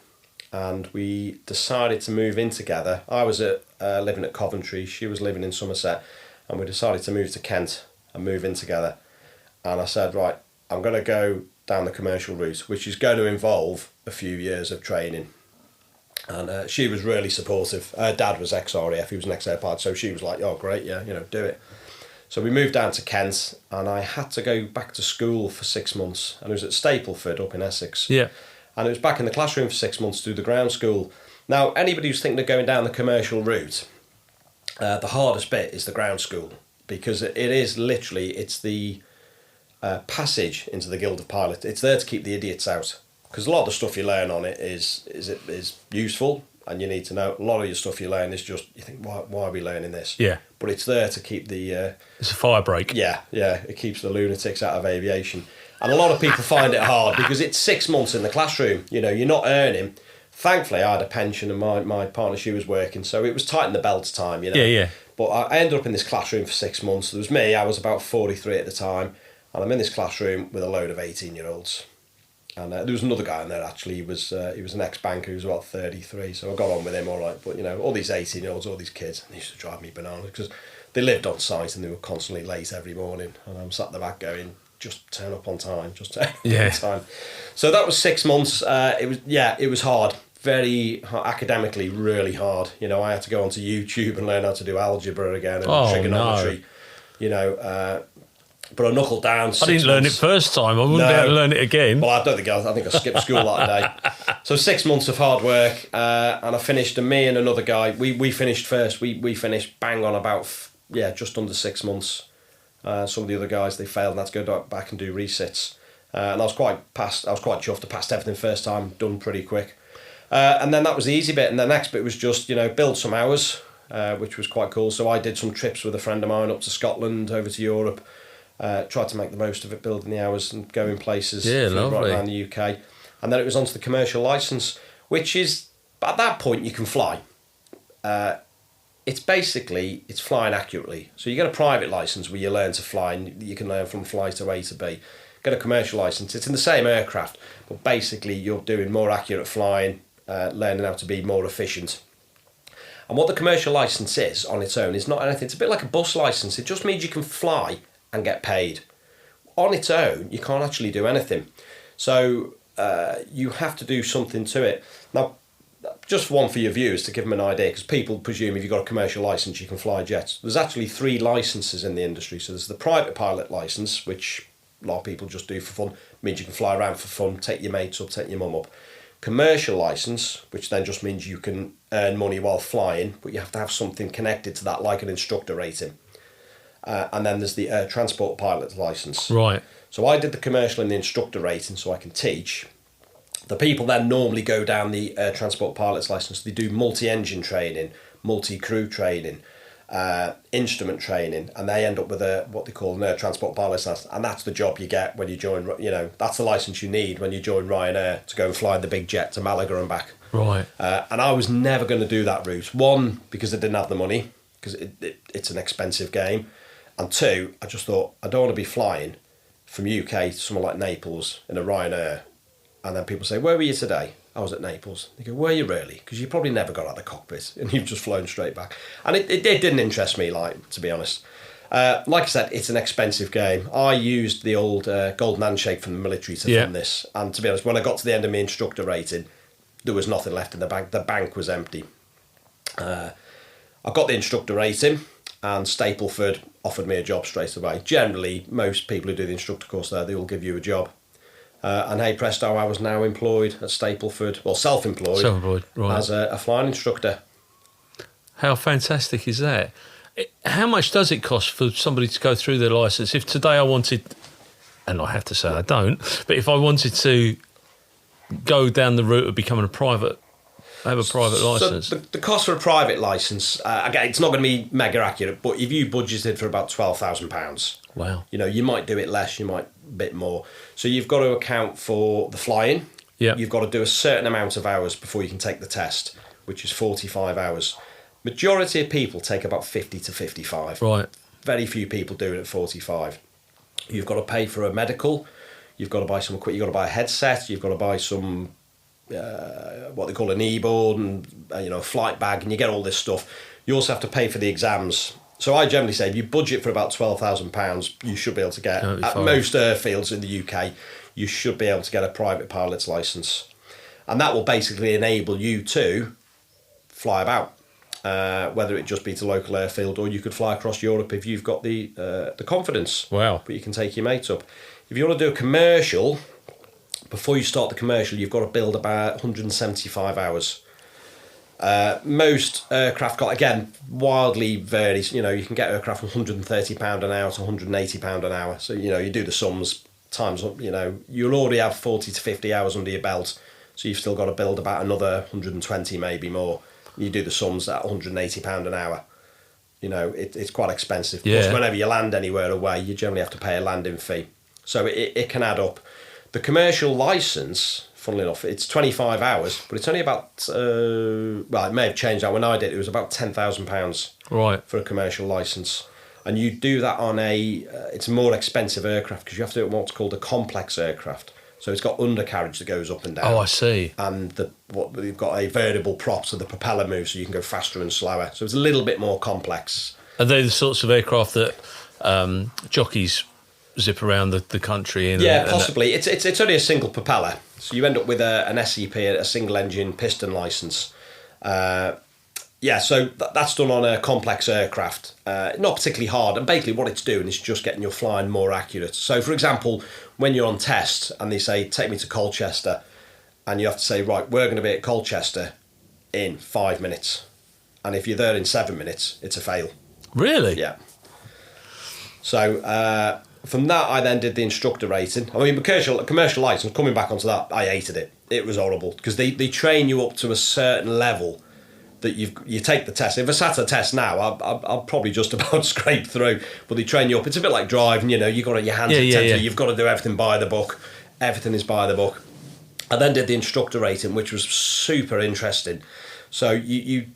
and we decided to move in together. I was living at Coventry, she was living in Somerset, and we decided to move to Kent and move in together. And I said, right, I'm going to go down the commercial route, which is going to involve a few years of training. And she was really supportive. Her dad was ex-RAF, he was an ex-air pilot, so she was like, oh, great, yeah, you know, do it. So we moved down to Kent, and I had to go back to school for 6 months. And it was at Stapleford up in Essex. Yeah. And it was back in the classroom for 6 months to do the ground school. Now, anybody who's thinking of going down the commercial route, the hardest bit is the ground school, because it is literally, it's the passage into the Guild of Pilots. It's there to keep the idiots out, because a lot of the stuff you learn on it is useful, and you need to know. A lot of your stuff you learn is just, you think, why are we learning this? Yeah. But it's there to keep the... it's a fire break. Yeah, it keeps the lunatics out of aviation. And a lot of people find it hard because it's 6 months in the classroom. You know, you're not earning. Thankfully, I had a pension and my partner, she was working, so it was tighten the belt time, you know. Yeah. But I ended up in this classroom for 6 months. There was me, I was about 43 at the time, and I'm in this classroom with a load of 18-year-olds. And there was another guy in there, actually. He was an ex-banker, he was about 33, so I got on with him all right. But, you know, all these 18-year-olds, all these kids, and they used to drive me bananas because they lived on site and they were constantly late every morning. And I'm sat in the back going, just turn up on time, just turn up on time. So that was 6 months. It was hard. Very academically, really hard. You know, I had to go onto YouTube and learn how to do algebra again and trigonometry. No. You know, but I knuckled down. I didn't learn it first time. I wouldn't be able to learn it again. Well, I think I skipped school that day. So 6 months of hard work, and I finished. And me and another guy, we finished first. We finished bang on about just under 6 months. Some of the other guys, they failed and had to go back and do resits. And I was quite chuffed. I passed everything first time, done pretty quick. And then that was the easy bit, and the next bit was just, you know, build some hours, which was quite cool. So I did some trips with a friend of mine up to Scotland, over to Europe, tried to make the most of it, building the hours and going places right around the UK. And then it was onto the commercial licence, which is, at that point, you can fly. It's flying accurately. So you get a private licence where you learn to fly, and you can learn from fly to A to B. Get a commercial licence, it's in the same aircraft, but basically you're doing more accurate flying, learning how to be more efficient. And what the commercial licence is on its own is not anything. It's a bit like a bus licence. It just means you can fly and get paid. On its own, you can't actually do anything. So you have to do something to it. Now, just one for your viewers to give them an idea, because people presume if you've got a commercial licence you can fly jets. There's actually 3 licences in the industry. So there's the private pilot licence, which a lot of people just do for fun. It means you can fly around for fun, take your mates up, take your mum up. Commercial licence, which then just means you can earn money while flying, but you have to have something connected to that, like an instructor rating. And then there's the transport pilot licence. Right. So I did the commercial and the instructor rating so I can teach. The people then normally go down the transport pilot's licence. They do multi-engine training, multi-crew training, instrument training, and they end up with what they call an air transport pilot's licence. And that's the job you get when you join, you know, that's the licence you need when you join Ryanair to go and fly the big jet to Malaga and back. Right. And I was never going to do that route. 1, because I didn't have the money, because it's an expensive game. And 2, I just thought, I don't want to be flying from UK to somewhere like Naples in a Ryanair. And then people say, where were you today? I was at Naples. They go, were you really? Because you probably never got out of the cockpit and you've just flown straight back. And it didn't interest me, like, to be honest. Like I said, it's an expensive game. I used the old golden handshake from the military to fund this. And to be honest, when I got to the end of my instructor rating, there was nothing left in the bank. The bank was empty. I got the instructor rating, and Stapleford offered me a job straight away. Generally, most people who do the instructor course there, they will give you a job. And hey presto, I was now employed at Stapleford, well, self-employed right. as a flying instructor. How fantastic is that? How much does it cost for somebody to go through their licence? If today I wanted, and I have to say I don't, but if I wanted to go down the route of becoming have a private licence. So the cost for a private licence, again, it's not going to be mega accurate, but if you budgeted for about £12,000, wow, you might do it less, you might a bit more. So you've got to account for the flying. Yeah. You've got to do a certain amount of hours before you can take the test, which is 45 hours. Majority of people take about 50 to 55. Right. Very few people do it at 45. You've got to pay for a medical. You've got to buy some equipment. You've got to buy a headset. You've got to buy some what they call an e-board and a flight bag, and you get all this stuff. You also have to pay for the exams. So I generally say if you budget for about £12,000, you should be able to get, at most airfields in the UK, you should be able to get a private pilot's licence. And that will basically enable you to fly about, whether it just be to local airfield or you could fly across Europe if you've got the confidence. Wow. But you can take your mates up. If you want to do a commercial, before you start the commercial, you've got to build about 175 hours. Most aircraft got, again, wildly varies. You can get aircraft from £130 an hour to £180 an hour. So, you do the sums times, you'll already have 40 to 50 hours under your belt. So you've still got to build about another 120, maybe more. You do the sums at £180 an hour. It's quite expensive. Yeah. Plus, whenever you land anywhere away, you generally have to pay a landing fee. So it can add up. The commercial licence, funnily enough, it's 25 hours, but it's only about, it may have changed that when I did. It was about £10,000 right for a commercial licence. And you do that on it's a more expensive aircraft because you have to do what's called a complex aircraft. So it's got undercarriage that goes up and down. Oh, I see. And you've got a variable prop, so the propeller moves, so you can go faster and slower. So it's a little bit more complex. Are they the sorts of aircraft that jockeys zip around the country in? Yeah, possibly. It's only a single propeller, so you end up with an SEP, a single engine piston licence. So that's done on a complex aircraft, not particularly hard. And basically, what it's doing is just getting your flying more accurate. So, for example, when you're on test and they say, "Take me to Colchester," and you have to say, "Right, we're going to be at Colchester in 5 minutes," and if you're there in 7 minutes, it's a fail. Really? Yeah. So from that, I then did the instructor rating. I mean, commercial licence, coming back onto that, I hated it. It was horrible because they train you up to a certain level that you take the test. If I sat a test now, I'll probably just about scrape through. But they train you up. It's a bit like driving, you got your hands at 10 You've got to do everything by the book. Everything is by the book. I then did the instructor rating, which was super interesting. So you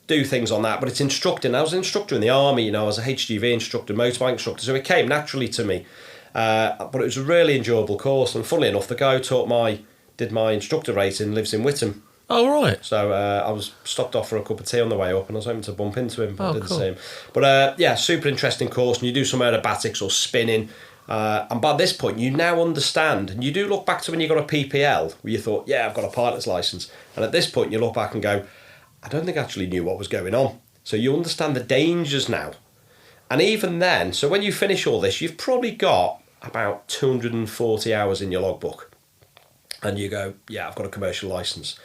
do things on that, but it's instructing. I was an instructor in the army, I was a HGV instructor, motorbike instructor, so it came naturally to me. But it was a really enjoyable course, and funnily enough, the guy who did my instructor rating lives in Whittam. Oh, right. So I was stopped off for a cup of tea on the way up, and I was hoping to bump into him, but I didn't see him. But super interesting course, and you do some aerobatics or spinning. And by this point, you now understand, and you do look back to when you got a PPL, where you thought, I've got a pilot's licence. And at this point, you look back and go, I don't think I actually knew what was going on. So you understand the dangers now. And even then, so when you finish all this, you've probably got about 240 hours in your logbook. And you go, I've got a commercial licence.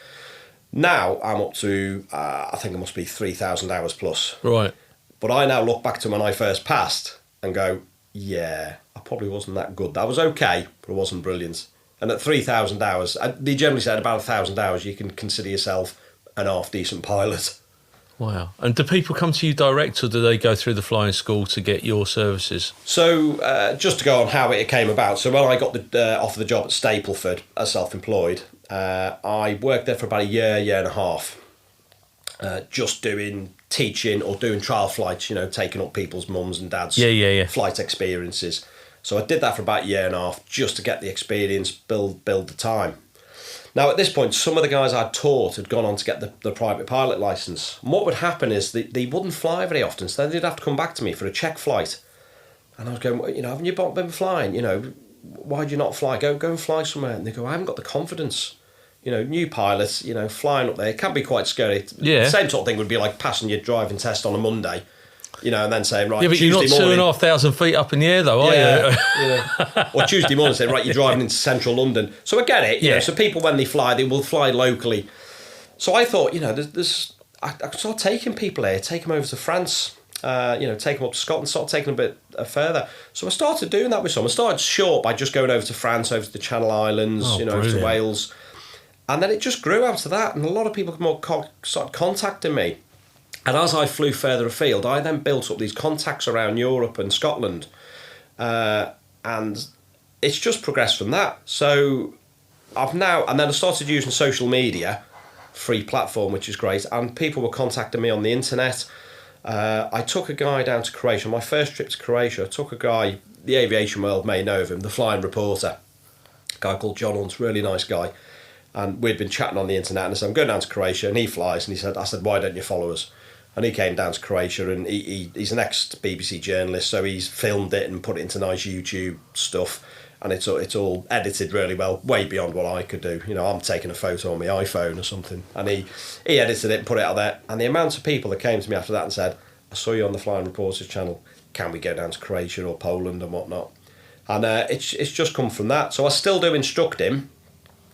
Now I'm up to, I think it must be 3,000 hours plus. Right. But I now look back to when I first passed and go, I probably wasn't that good. That was okay, but it wasn't brilliant. And at 3,000 hours, they generally said about 1,000 hours, you can consider yourself an half-decent pilot. Wow. And do people come to you direct, or do they go through the flying school to get your services? So just to go on how it came about, so when I got the offer the job at Stapleford as self-employed, I worked there for about a year and a half, just doing teaching or doing trial flights, taking up people's mums and dads' flight experiences. So I did that for about a year and a half just to get the experience, build the time. Now, at this point, some of the guys I'd taught had gone on to get the private pilot licence. And what would happen is they wouldn't fly very often, so then they'd have to come back to me for a check flight. And I was going, haven't you been flying? Why do you not fly? Go and fly somewhere. And they go, I haven't got the confidence. New pilots, flying up there, it can be quite scary. Yeah. Same sort of thing would be like passing your driving test on a Monday, and then saying, right, Yeah, but Tuesday you're not morning, 2,500 feet up in the air, though, are you? Or Tuesday morning, saying, right, you're driving into central London. So I get it, so people, when they will fly locally. So I thought, I start taking people here, take them over to France, take them up to Scotland, start taking them a bit further. So I started doing that with some. I started short by just going over to France, over to the Channel Islands, over to Wales. And then it just grew out of that, and a lot of people started contacting me. And as I flew further afield, I then built up these contacts around Europe and Scotland. And it's just progressed from that. So and then I started using social media, free platform, which is great. And people were contacting me on the internet. I took a guy down to Croatia. My first trip to Croatia, I took a guy, the aviation world may know of him, the flying reporter, a guy called John Hunt, really nice guy. And we'd been chatting on the internet, and I said, I'm going down to Croatia, and he flies, and I said, why don't you follow us? And he came down to Croatia, and he's an ex-BBC journalist, so he's filmed it and put it into nice YouTube stuff, and it's all edited really well, way beyond what I could do. I'm taking a photo on my iPhone or something, and he edited it and put it out there, and the amount of people that came to me after that and said, I saw you on the Flying Reporters channel, can we go down to Croatia or Poland and whatnot? And it's just come from that. So I still do instruct him.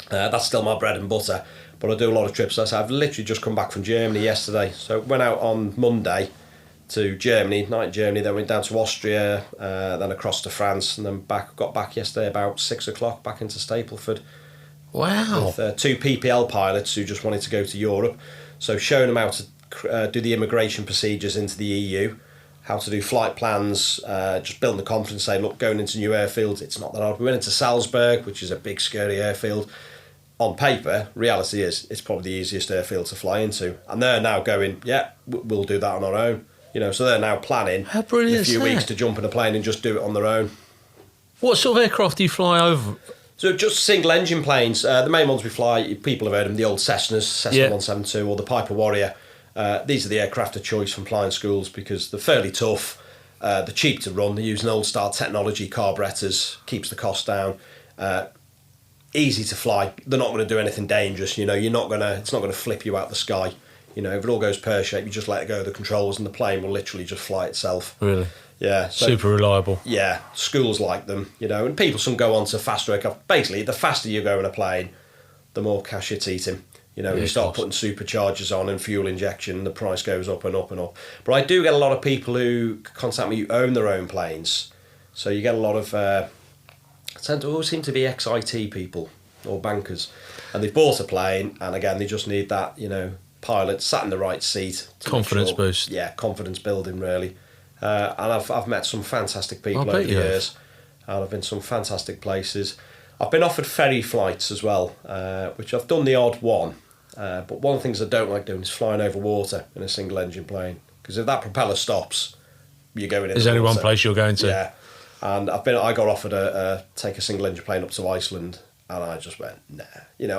That's still my bread and butter, but I do a lot of trips. So I've literally just come back from Germany yesterday. So went out on Monday to Germany, night in Germany, then went down to Austria, then across to France, and then got back yesterday about 6 o'clock back into Stapleford. Wow. With 2 PPL pilots who just wanted to go to Europe. So showing them how to do the immigration procedures into the EU, how to do flight plans, just building the confidence, saying, look, going into new airfields, it's not that hard. We went into Salzburg, which is a big, scary airfield. On paper, reality is it's probably the easiest airfield to fly into. And they're now going, we'll do that on our own. So they're now planning How brilliant in a few is weeks that? to jump in a plane and just do it on their own. What sort of aircraft do you fly over? So just single engine planes. The main ones we fly, people have heard them, the old Cessna 172 or the Piper Warrior. These are the aircraft of choice from flying schools because they're fairly tough, they're cheap to run, they use an old style technology, carburettors, keeps the cost down. Easy to fly. They're not going to do anything dangerous. It's not going to flip you out the sky. If it all goes pear-shaped, you just let it go of the controls and the plane will literally just fly itself. Really? Yeah. So, super reliable. Yeah. Schools like them, and people some go on to faster aircraft. Basically, the faster you go in a plane, the more cash it's eating. You start putting superchargers on and fuel injection, the price goes up and up and up. But I do get a lot of people who contact me who own their own planes. So you get a lot of... always seem to be ex-IT people or bankers, and they've bought a plane, and again they just need that pilot sat in the right seat, confidence boost. Yeah, confidence building really. And I've met some fantastic people over the years, and I've been to some fantastic places. I've been offered ferry flights as well, which I've done the odd one, but one of the things I don't like doing is flying over water in a single engine plane, because if that propeller stops, you're going in. There's only one place you're going to. Yeah. And I got offered take a single engine plane up to Iceland, and I just went, nah.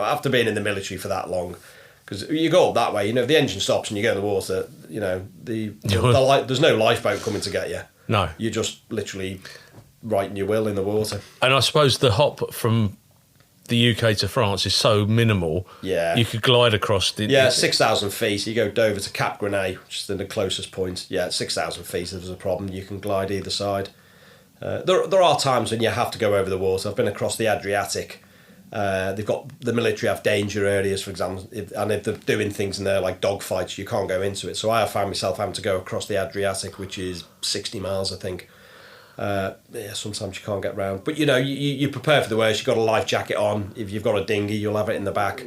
After being in the military for that long, because you go up that way, if the engine stops and you go in the water, there's no lifeboat coming to get you. No. You're just literally writing your will in the water. And I suppose the hop from the UK to France is so minimal. Yeah. You could glide across the... Yeah, 6,000 feet. You go Dover to Cap Grenay, which is the closest point. Yeah, 6,000 feet. If there's a problem, you can glide either side. There are times when you have to go over the water. I've been across the Adriatic. They've got the military have danger areas, for example, and if they're doing things in there like dogfights, you can't go into it. So I have found myself having to go across the Adriatic, which is 60 miles, I think. Sometimes you can't get round, but you prepare for the worst. You've got a life jacket on. If you've got a dinghy, you'll have it in the back,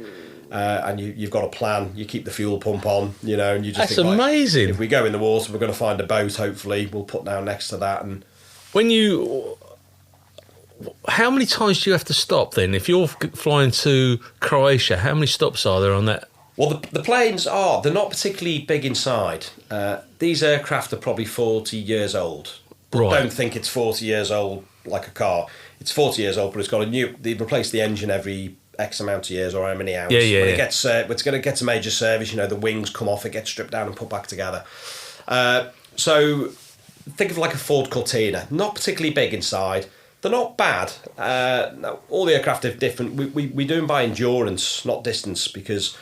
and you've got a plan. You keep the fuel pump on, and you just That's think, amazing. If we go in the water, we're going to find a boat. Hopefully, we'll put down next to that. And how many times do you have to stop then? If you're flying to Croatia, how many stops are there on that? Well, the planes they're not particularly big inside. These aircraft are probably 40 years old. Right. Don't think it's 40 years old like a car. It's 40 years old, but it's got they replace the engine every X amount of years or how many hours. Yeah. When it's going to get to major service, the wings come off, it gets stripped down and put back together. So think of like a Ford Cortina, not particularly big inside. They're not bad. No, all the aircraft are different. We do them by endurance, not distance, because,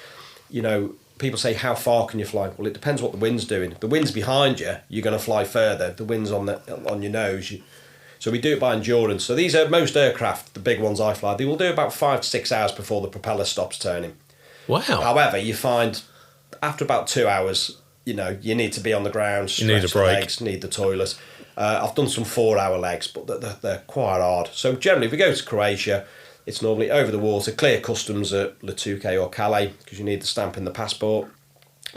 you know, people say, how far can you fly? Well, it depends what the wind's doing. If the wind's behind you, you're going to fly further. If the wind's on your nose. So we do it by endurance. So these are most aircraft, the big ones I fly, they will do about 5 to 6 hours before the propeller stops turning. Wow. However, you find after about 2 hours, you know, you need to be on the ground, you need a stretch the break. legs, need the toilet. I've done some 4-hour legs, but they're quite hard. So generally, if we go to Croatia, it's normally over the water, clear customs at Lituke or Calais, because you need the stamp in the passport.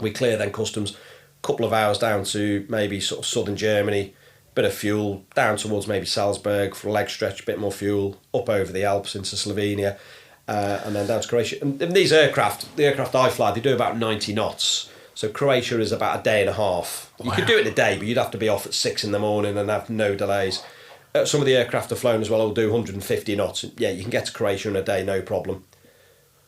We clear then customs, a couple of hours down to maybe sort of southern Germany, bit of fuel, down towards maybe Salzburg for a leg stretch, a bit more fuel, up over the Alps into Slovenia, and then down to Croatia. And these aircraft, the aircraft I fly, they do about 90 knots. So Croatia is about a day and a half. You could do it in a day, but you'd have to be off at 6 a.m. and have no delays. Some of the aircraft are flown as well will do 150 knots. Yeah, you can get to Croatia in a day, no problem.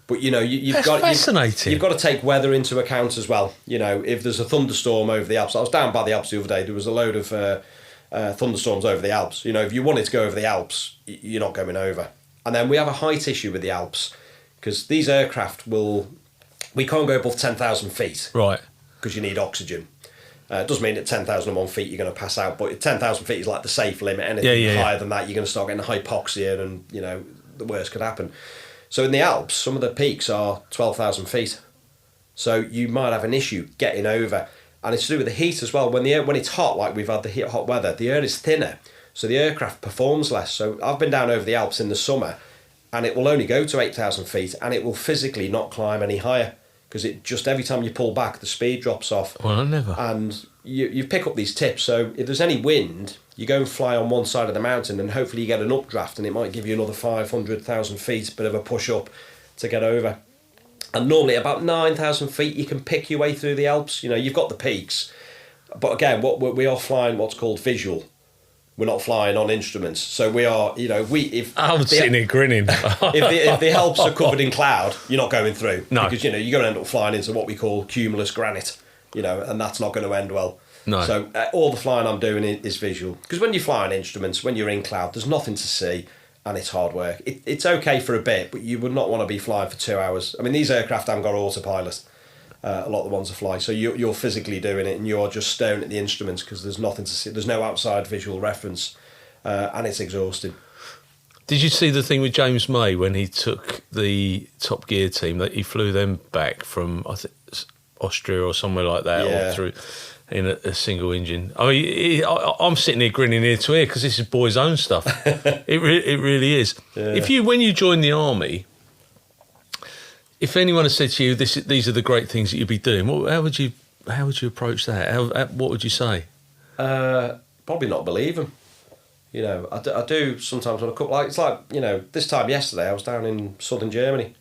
But you know, you've got to take weather into account as well. You know, if there's a thunderstorm over the Alps, I was down by the Alps the other day. There was a load of thunderstorms over the Alps. You know, if you wanted to go over the Alps, you're not going over. And then we have a height issue with the Alps because these aircraft we can't go above 10,000 feet. Right. Because you need oxygen. It doesn't mean at 10,001 feet you're going to pass out, but at 10,000 feet is like the safe limit. Anything higher than that, you're going to start getting hypoxia and, you know, the worst could happen. So in the Alps, some of the peaks are 12,000 feet. So you might have an issue getting over. And it's to do with the heat as well. When it's hot, like we've had the hot weather, the air is thinner. So the aircraft performs less. So I've been down over the Alps in the summer and it will only go to 8,000 feet and it will physically not climb any higher. Because it just every time you pull back, the speed drops off. Well, I never. And you pick up these tips. So if there's any wind, you go and fly on one side of the mountain, and hopefully you get an updraft, and it might give you another 500,000 feet, bit of a push up to get over. And normally about 9,000 feet, you can pick your way through the Alps. You know, you've got the peaks, but again, we are flying what's called visual. We're not flying on instruments, so we are. You know, I'm sitting here grinning. if the Alps are covered in cloud, you're not going through. No, because you know you're going to end up flying into what we call cumulus granite. You know, and that's not going to end well. No. So all the flying I'm doing is visual. Because when you fly on instruments, when you're in cloud, there's nothing to see, and it's hard work. It's okay for a bit, but you would not want to be flying for 2 hours. I mean, these aircraft haven't got autopilot. A lot of the ones that fly, so you're physically doing it and you're just staring at the instruments because there's nothing to see, there's no outside visual reference, and it's exhausting. Did you see the thing with James May when he took the Top Gear team, that he flew them back from, I think, Austria or somewhere like that, or through in a single engine? I mean, I'm sitting here grinning ear to ear because this is boys' own stuff. It really is. Yeah. When you join the army, if anyone has said to you, these are the great things that you'd be doing, how would you approach that? What would you say? Probably not believe them. You know, I do sometimes on a couple. Like it's like, you know, this time yesterday I was down in southern Germany,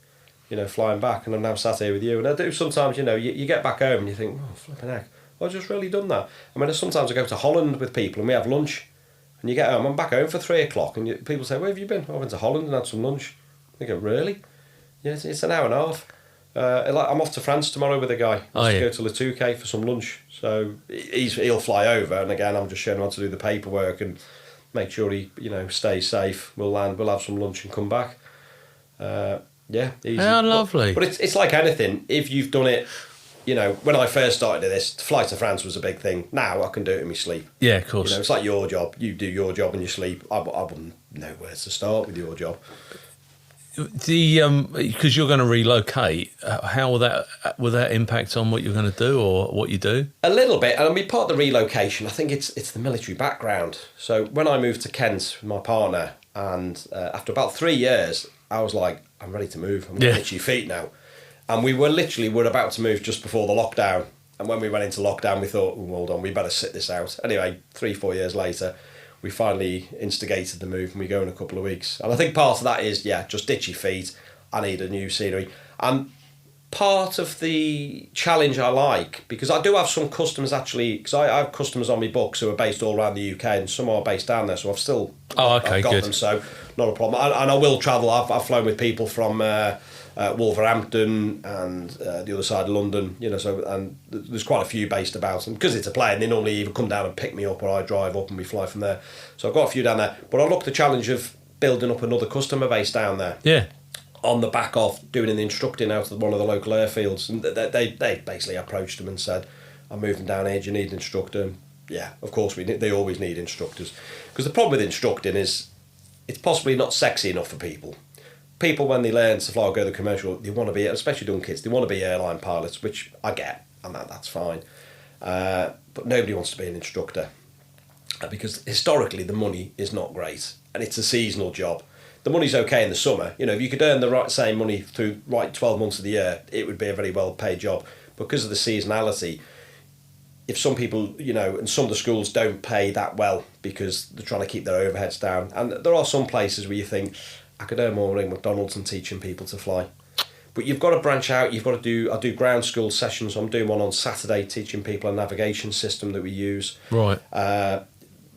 you know, flying back, and I'm now sat here with you. And I do sometimes, you know, you get back home and you think, oh, flipping heck, I've just really done that. I mean, sometimes I go to Holland with people and we have lunch, and you get home. I'm back home for 3 o'clock, and people say, where have you been? I went to Holland and had some lunch. I go, really? Yeah, it's an hour and a half. I'm off to France tomorrow with a guy. Go to Lituke for some lunch. So he'll fly over, and again, I'm just showing him how to do the paperwork and make sure he, you know, stays safe. We'll land, we'll have some lunch and come back. Easy. How lovely. But it's like anything. If you've done it, you know, when I first started this, flight to France was a big thing. Now I can do it in my sleep. Yeah, of course. You know, it's like your job. You do your job in your sleep. I wouldn't know where to start with your job. Because you're going to relocate, how will that impact on what you're going to do or what you do? A little bit. I mean, part of the relocation, I think it's the military background. So when I moved to Kent with my partner, and after about 3 years, I was like, I'm ready to move. I'm getting itchy feet now. And we were about to move just before the lockdown. And when we went into lockdown, we thought, oh, hold on, we better sit this out. Anyway, 3-4 years later, we finally instigated the move, and we go in a couple of weeks. And I think part of that is, just itchy feet. I need a new scenery. And part of the challenge I like, because I do have some customers actually, because I have customers on my books who are based all around the UK, and some are based down there, so I've still I've got them, so not a problem. And I will travel. I've flown with people from Wolverhampton and the other side of London, you know, so, and there's quite a few based about, and because it's a plane, they normally either come down and pick me up or I drive up and we fly from there. So I've got a few down there, but I look the challenge of building up another customer base down there. Yeah. On the back of doing the instructing out of one of the local airfields, and they basically approached them and said, I'm moving down here, do you need an instructor? And yeah, of course they always need instructors, because the problem with instructing is it's possibly not sexy enough for people. People, when they learn to fly or go to the commercial, they want to be, especially young kids, they want to be airline pilots, which I get, and that's fine. But nobody wants to be an instructor, because historically the money is not great, and it's a seasonal job. The money's okay in the summer. You know, if you could earn the same money through 12 months of the year, it would be a very well-paid job. Because of the seasonality, if some people, you know, and some of the schools don't pay that well because they're trying to keep their overheads down. And there are some places where you think, I could earn more money in McDonald's than teaching people to fly. But you've got to branch out. You've got to do, I do ground school sessions. I'm doing one on Saturday teaching people a navigation system that we use. Right.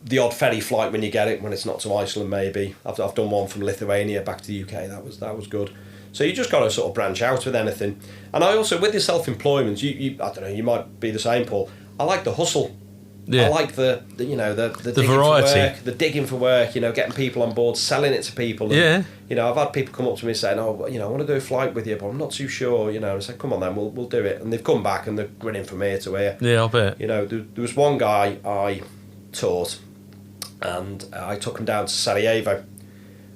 The odd ferry flight when you get it, when it's not to Iceland maybe. I've done one from Lithuania back to the UK. That was good. So you just got to sort of branch out with anything. And I also, with your self-employment, you I don't know, you might be the same, Paul. I like the hustle. Yeah. I like the you know the digging variety, for work, the digging for work. You know, getting people on board, selling it to people. And, yeah. You know, I've had people come up to me saying, "Oh, you know, I want to do a flight with you, but I'm not too sure." You know, I said, "Come on, then, we'll do it." And they've come back and they're grinning from ear to ear. Yeah, I bet. You know, there was one guy I taught, and I took him down to Sarajevo.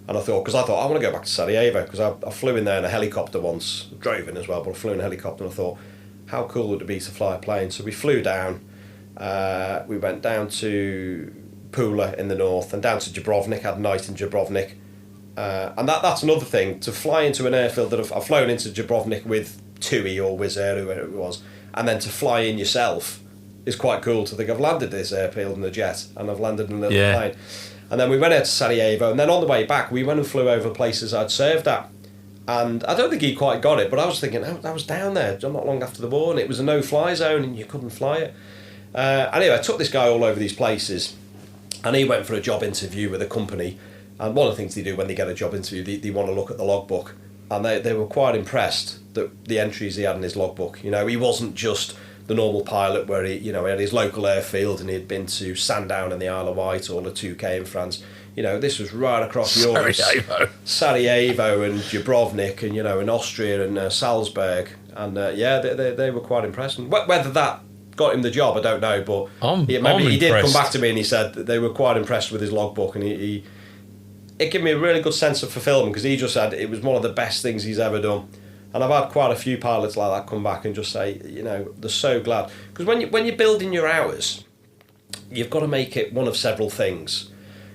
And I thought I want to go back to Sarajevo, because I flew in there in a helicopter once, drove in as well, but I flew in a helicopter, and I thought, how cool would it be to fly a plane? So we flew down, we went down to Pula in the north, and down to Dubrovnik, had a night in Dubrovnik. And that's another thing, to fly into an airfield that I've flown into Dubrovnik with TUI or Wizz Air, whoever it was, and then to fly in yourself is quite cool to think I've landed this airfield in a jet, and I've landed in a little plane. And then we went out to Sarajevo, and then on the way back we went and flew over places I'd served at. And I don't think he quite got it, but I was thinking, I was down there not long after the war, and it was a no-fly zone, and you couldn't fly it. Anyway, I took this guy all over these places, and he went for a job interview with a company. And one of the things they do when they get a job interview, they want to look at the logbook. And they were quite impressed that the entries he had in his logbook. You know, he wasn't just the normal pilot where he had his local airfield and he had been to Sandown in the Isle of Wight or Le Touquet in France. You know, this was right across Europe. Sarajevo and Dubrovnik, and, you know, in Austria and Salzburg. And they were quite impressed. And whether that got him the job, I don't know, but he did come back to me and he said that they were quite impressed with his logbook, and it gave me a really good sense of fulfillment, because he just said it was one of the best things he's ever done. And I've had quite a few pilots like that come back and just say, you know, they're so glad. Because when you're building your hours, you've got to make it one of several things.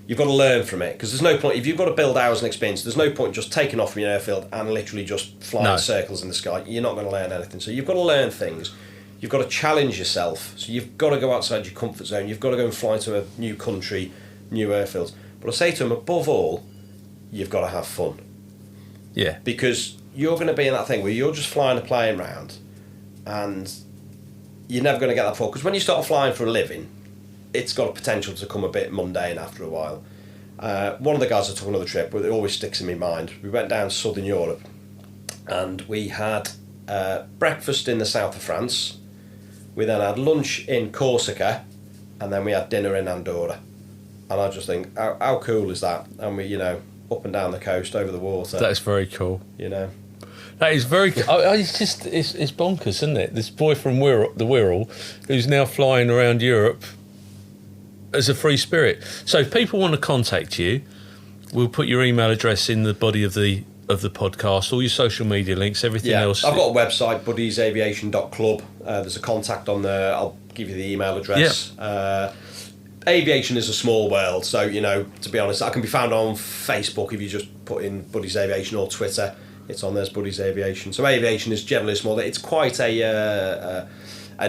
You've got to learn from it, because there's no point, if you've got to build hours and experience, there's no point just taking off from your airfield and literally just flying circles in the sky. You're not going to learn anything. So you've got to learn things. You've got to challenge yourself. So you've got to go outside your comfort zone. You've got to go and fly to a new country, new airfields. But I say to them, above all, you've got to have fun. Yeah. Because you're going to be in that thing where you're just flying a plane around, and you're never going to get that far. Because when you start flying for a living, it's got a potential to become a bit mundane after a while. One of the guys I took on another trip, but it always sticks in my mind, we went down to Southern Europe, and we had breakfast in the south of France. We then had lunch in Corsica, and then we had dinner in Andorra. And I just think, how cool is that? And we, you know, up and down the coast, over the water. That's very cool. You know. That is very... it's bonkers, isn't it? This boy from Wirral, who's now flying around Europe as a free spirit. So if people want to contact you, we'll put your email address in the body of the podcast, all your social media links, everything else. I've got a website, buddiesaviation.club. There's a contact on there. I'll give you the email address. Yep. Aviation is a small world, so, you know, to be honest, I can be found on Facebook if you just put in Buddies Aviation, or Twitter. It's on there as Buddies Aviation. So aviation is generally small. It's quite a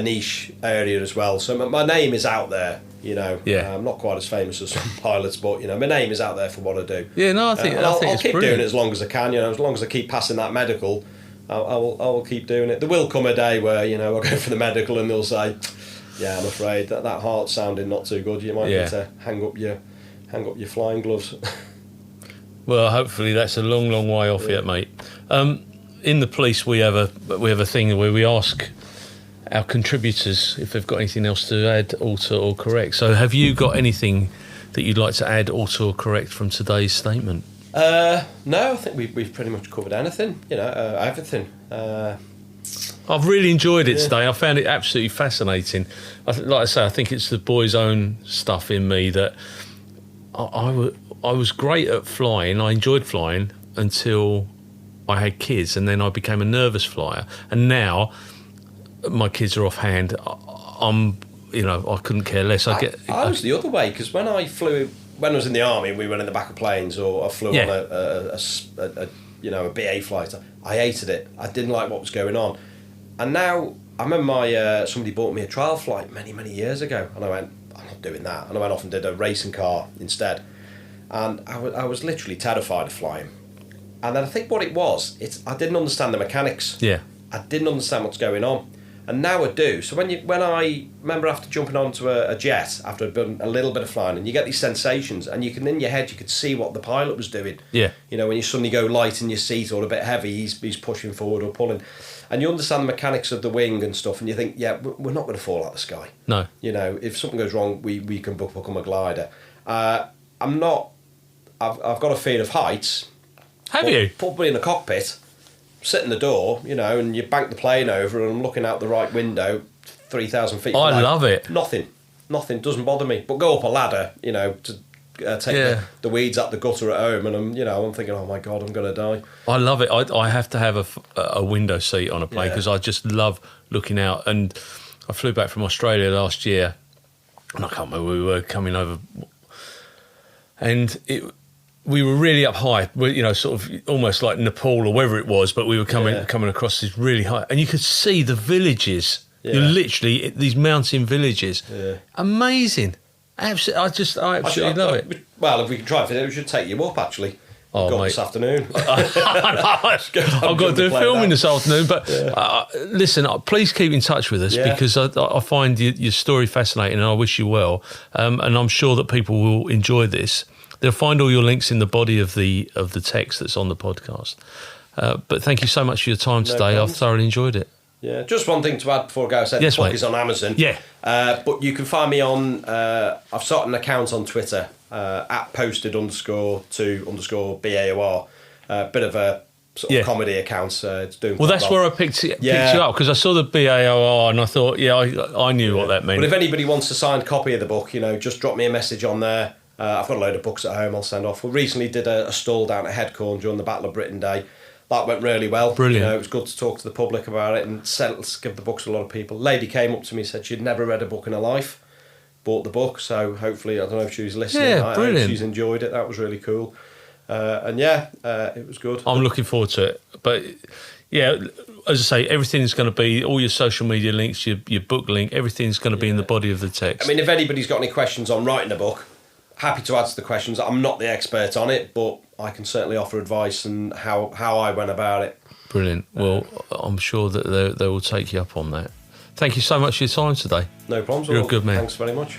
niche area as well. So my name is out there, you know. Yeah. I'm not quite as famous as some pilots, but, you know, my name is out there for what I do. Yeah, no, I think I'll it's keep brilliant. doing it as long as I can, you know, as long as I keep passing that medical, I will keep doing it. There will come a day where, you know, I'll go for the medical and they'll say, yeah, I'm afraid that heart's sounding not too good. You might need to hang up your flying gloves. Well, hopefully that's a long, long way off yet, mate. in the police we have a thing where we ask our contributors if they've got anything else to add, alter or correct. So have you got anything that you'd like to add, alter or correct from today's statement? No, I think we've pretty much covered anything, everything. I've really enjoyed it today. I found it absolutely fascinating. Like I say, I think it's the boy's own stuff in me that I was great at flying. I enjoyed flying until I had kids, and then I became a nervous flyer. And now my kids are offhand. I couldn't care less. I was the other way, because when I was in the army and we went in the back of planes, or I flew on a BA flighter, I hated it. I didn't like what was going on. And now, I remember somebody bought me a trial flight many, many years ago, and I went, I'm not doing that. And I went off and did a racing car instead. And I was literally terrified of flying. And then I think what it was, I didn't understand the mechanics. Yeah. I didn't understand what's going on. And now I do. So when I remember after jumping onto a jet, after I'd done a little bit of flying, and you get these sensations, and you can, in your head, you could see what the pilot was doing. Yeah. When you suddenly go light in your seat or a bit heavy, he's pushing forward or pulling. And you understand the mechanics of the wing and stuff, and you think, yeah, we're not going to fall out of the sky. No. If something goes wrong, we can become a glider. I've got a fear of heights. Have you? Put me in a cockpit, sit in the door, and you bank the plane over, and I'm looking out the right window, 3,000 feet. I love it. Nothing doesn't bother me. But go up a ladder, to take the weeds up the gutter at home, and I'm thinking, oh my God, I'm going to die. I love it. I have to have a window seat on a plane because I just love looking out. And I flew back from Australia last year, and I can't remember, we were coming over, and we were really up high, sort of almost like Nepal or wherever it was, but we were coming across this really high, and you could see the villages. Yeah. You're literally these mountain villages. Yeah. Amazing. Absolutely, I absolutely love it. Well, if we can try it, we should take you up actually. This afternoon. I've got to do filming this afternoon, but listen, please keep in touch with us because I find your story fascinating, and I wish you well. And I'm sure that people will enjoy this. They'll find all your links in the body of the text that's on the podcast. But thank you so much for your time today. I've thoroughly enjoyed it. Yeah, just one thing to add before I go. I said the book is on Amazon. Yeah. But you can find me on, I've started an account on Twitter, @posted_to_BAOR. Bit of a sort of comedy account. It's doing well, that's where I picked you up, because I saw the BAOR and I thought, I knew what that meant. But if anybody wants a signed copy of the book, just drop me a message on there. I've got a load of books at home I'll send off. We recently did a stall down at Headcorn during the Battle of Britain Day. That went really well. Brilliant. It was good to talk to the public about it and give the books to a lot of people. A lady came up to me and said she'd never read a book in her life, bought the book, so hopefully, I don't know if she was listening. Yeah, brilliant. I hope she's enjoyed it. That was really cool. It was good. I'm looking forward to it. But as I say, everything's going to be, all your social media links, your book link, everything's going to be in the body of the text. I mean, if anybody's got any questions on writing a book, happy to answer the questions. I'm not the expert on it, but I can certainly offer advice and how I went about it. Brilliant. Well, I'm sure that they will take you up on that. Thank you so much for your time today. No problems. You're a good man. Thanks very much.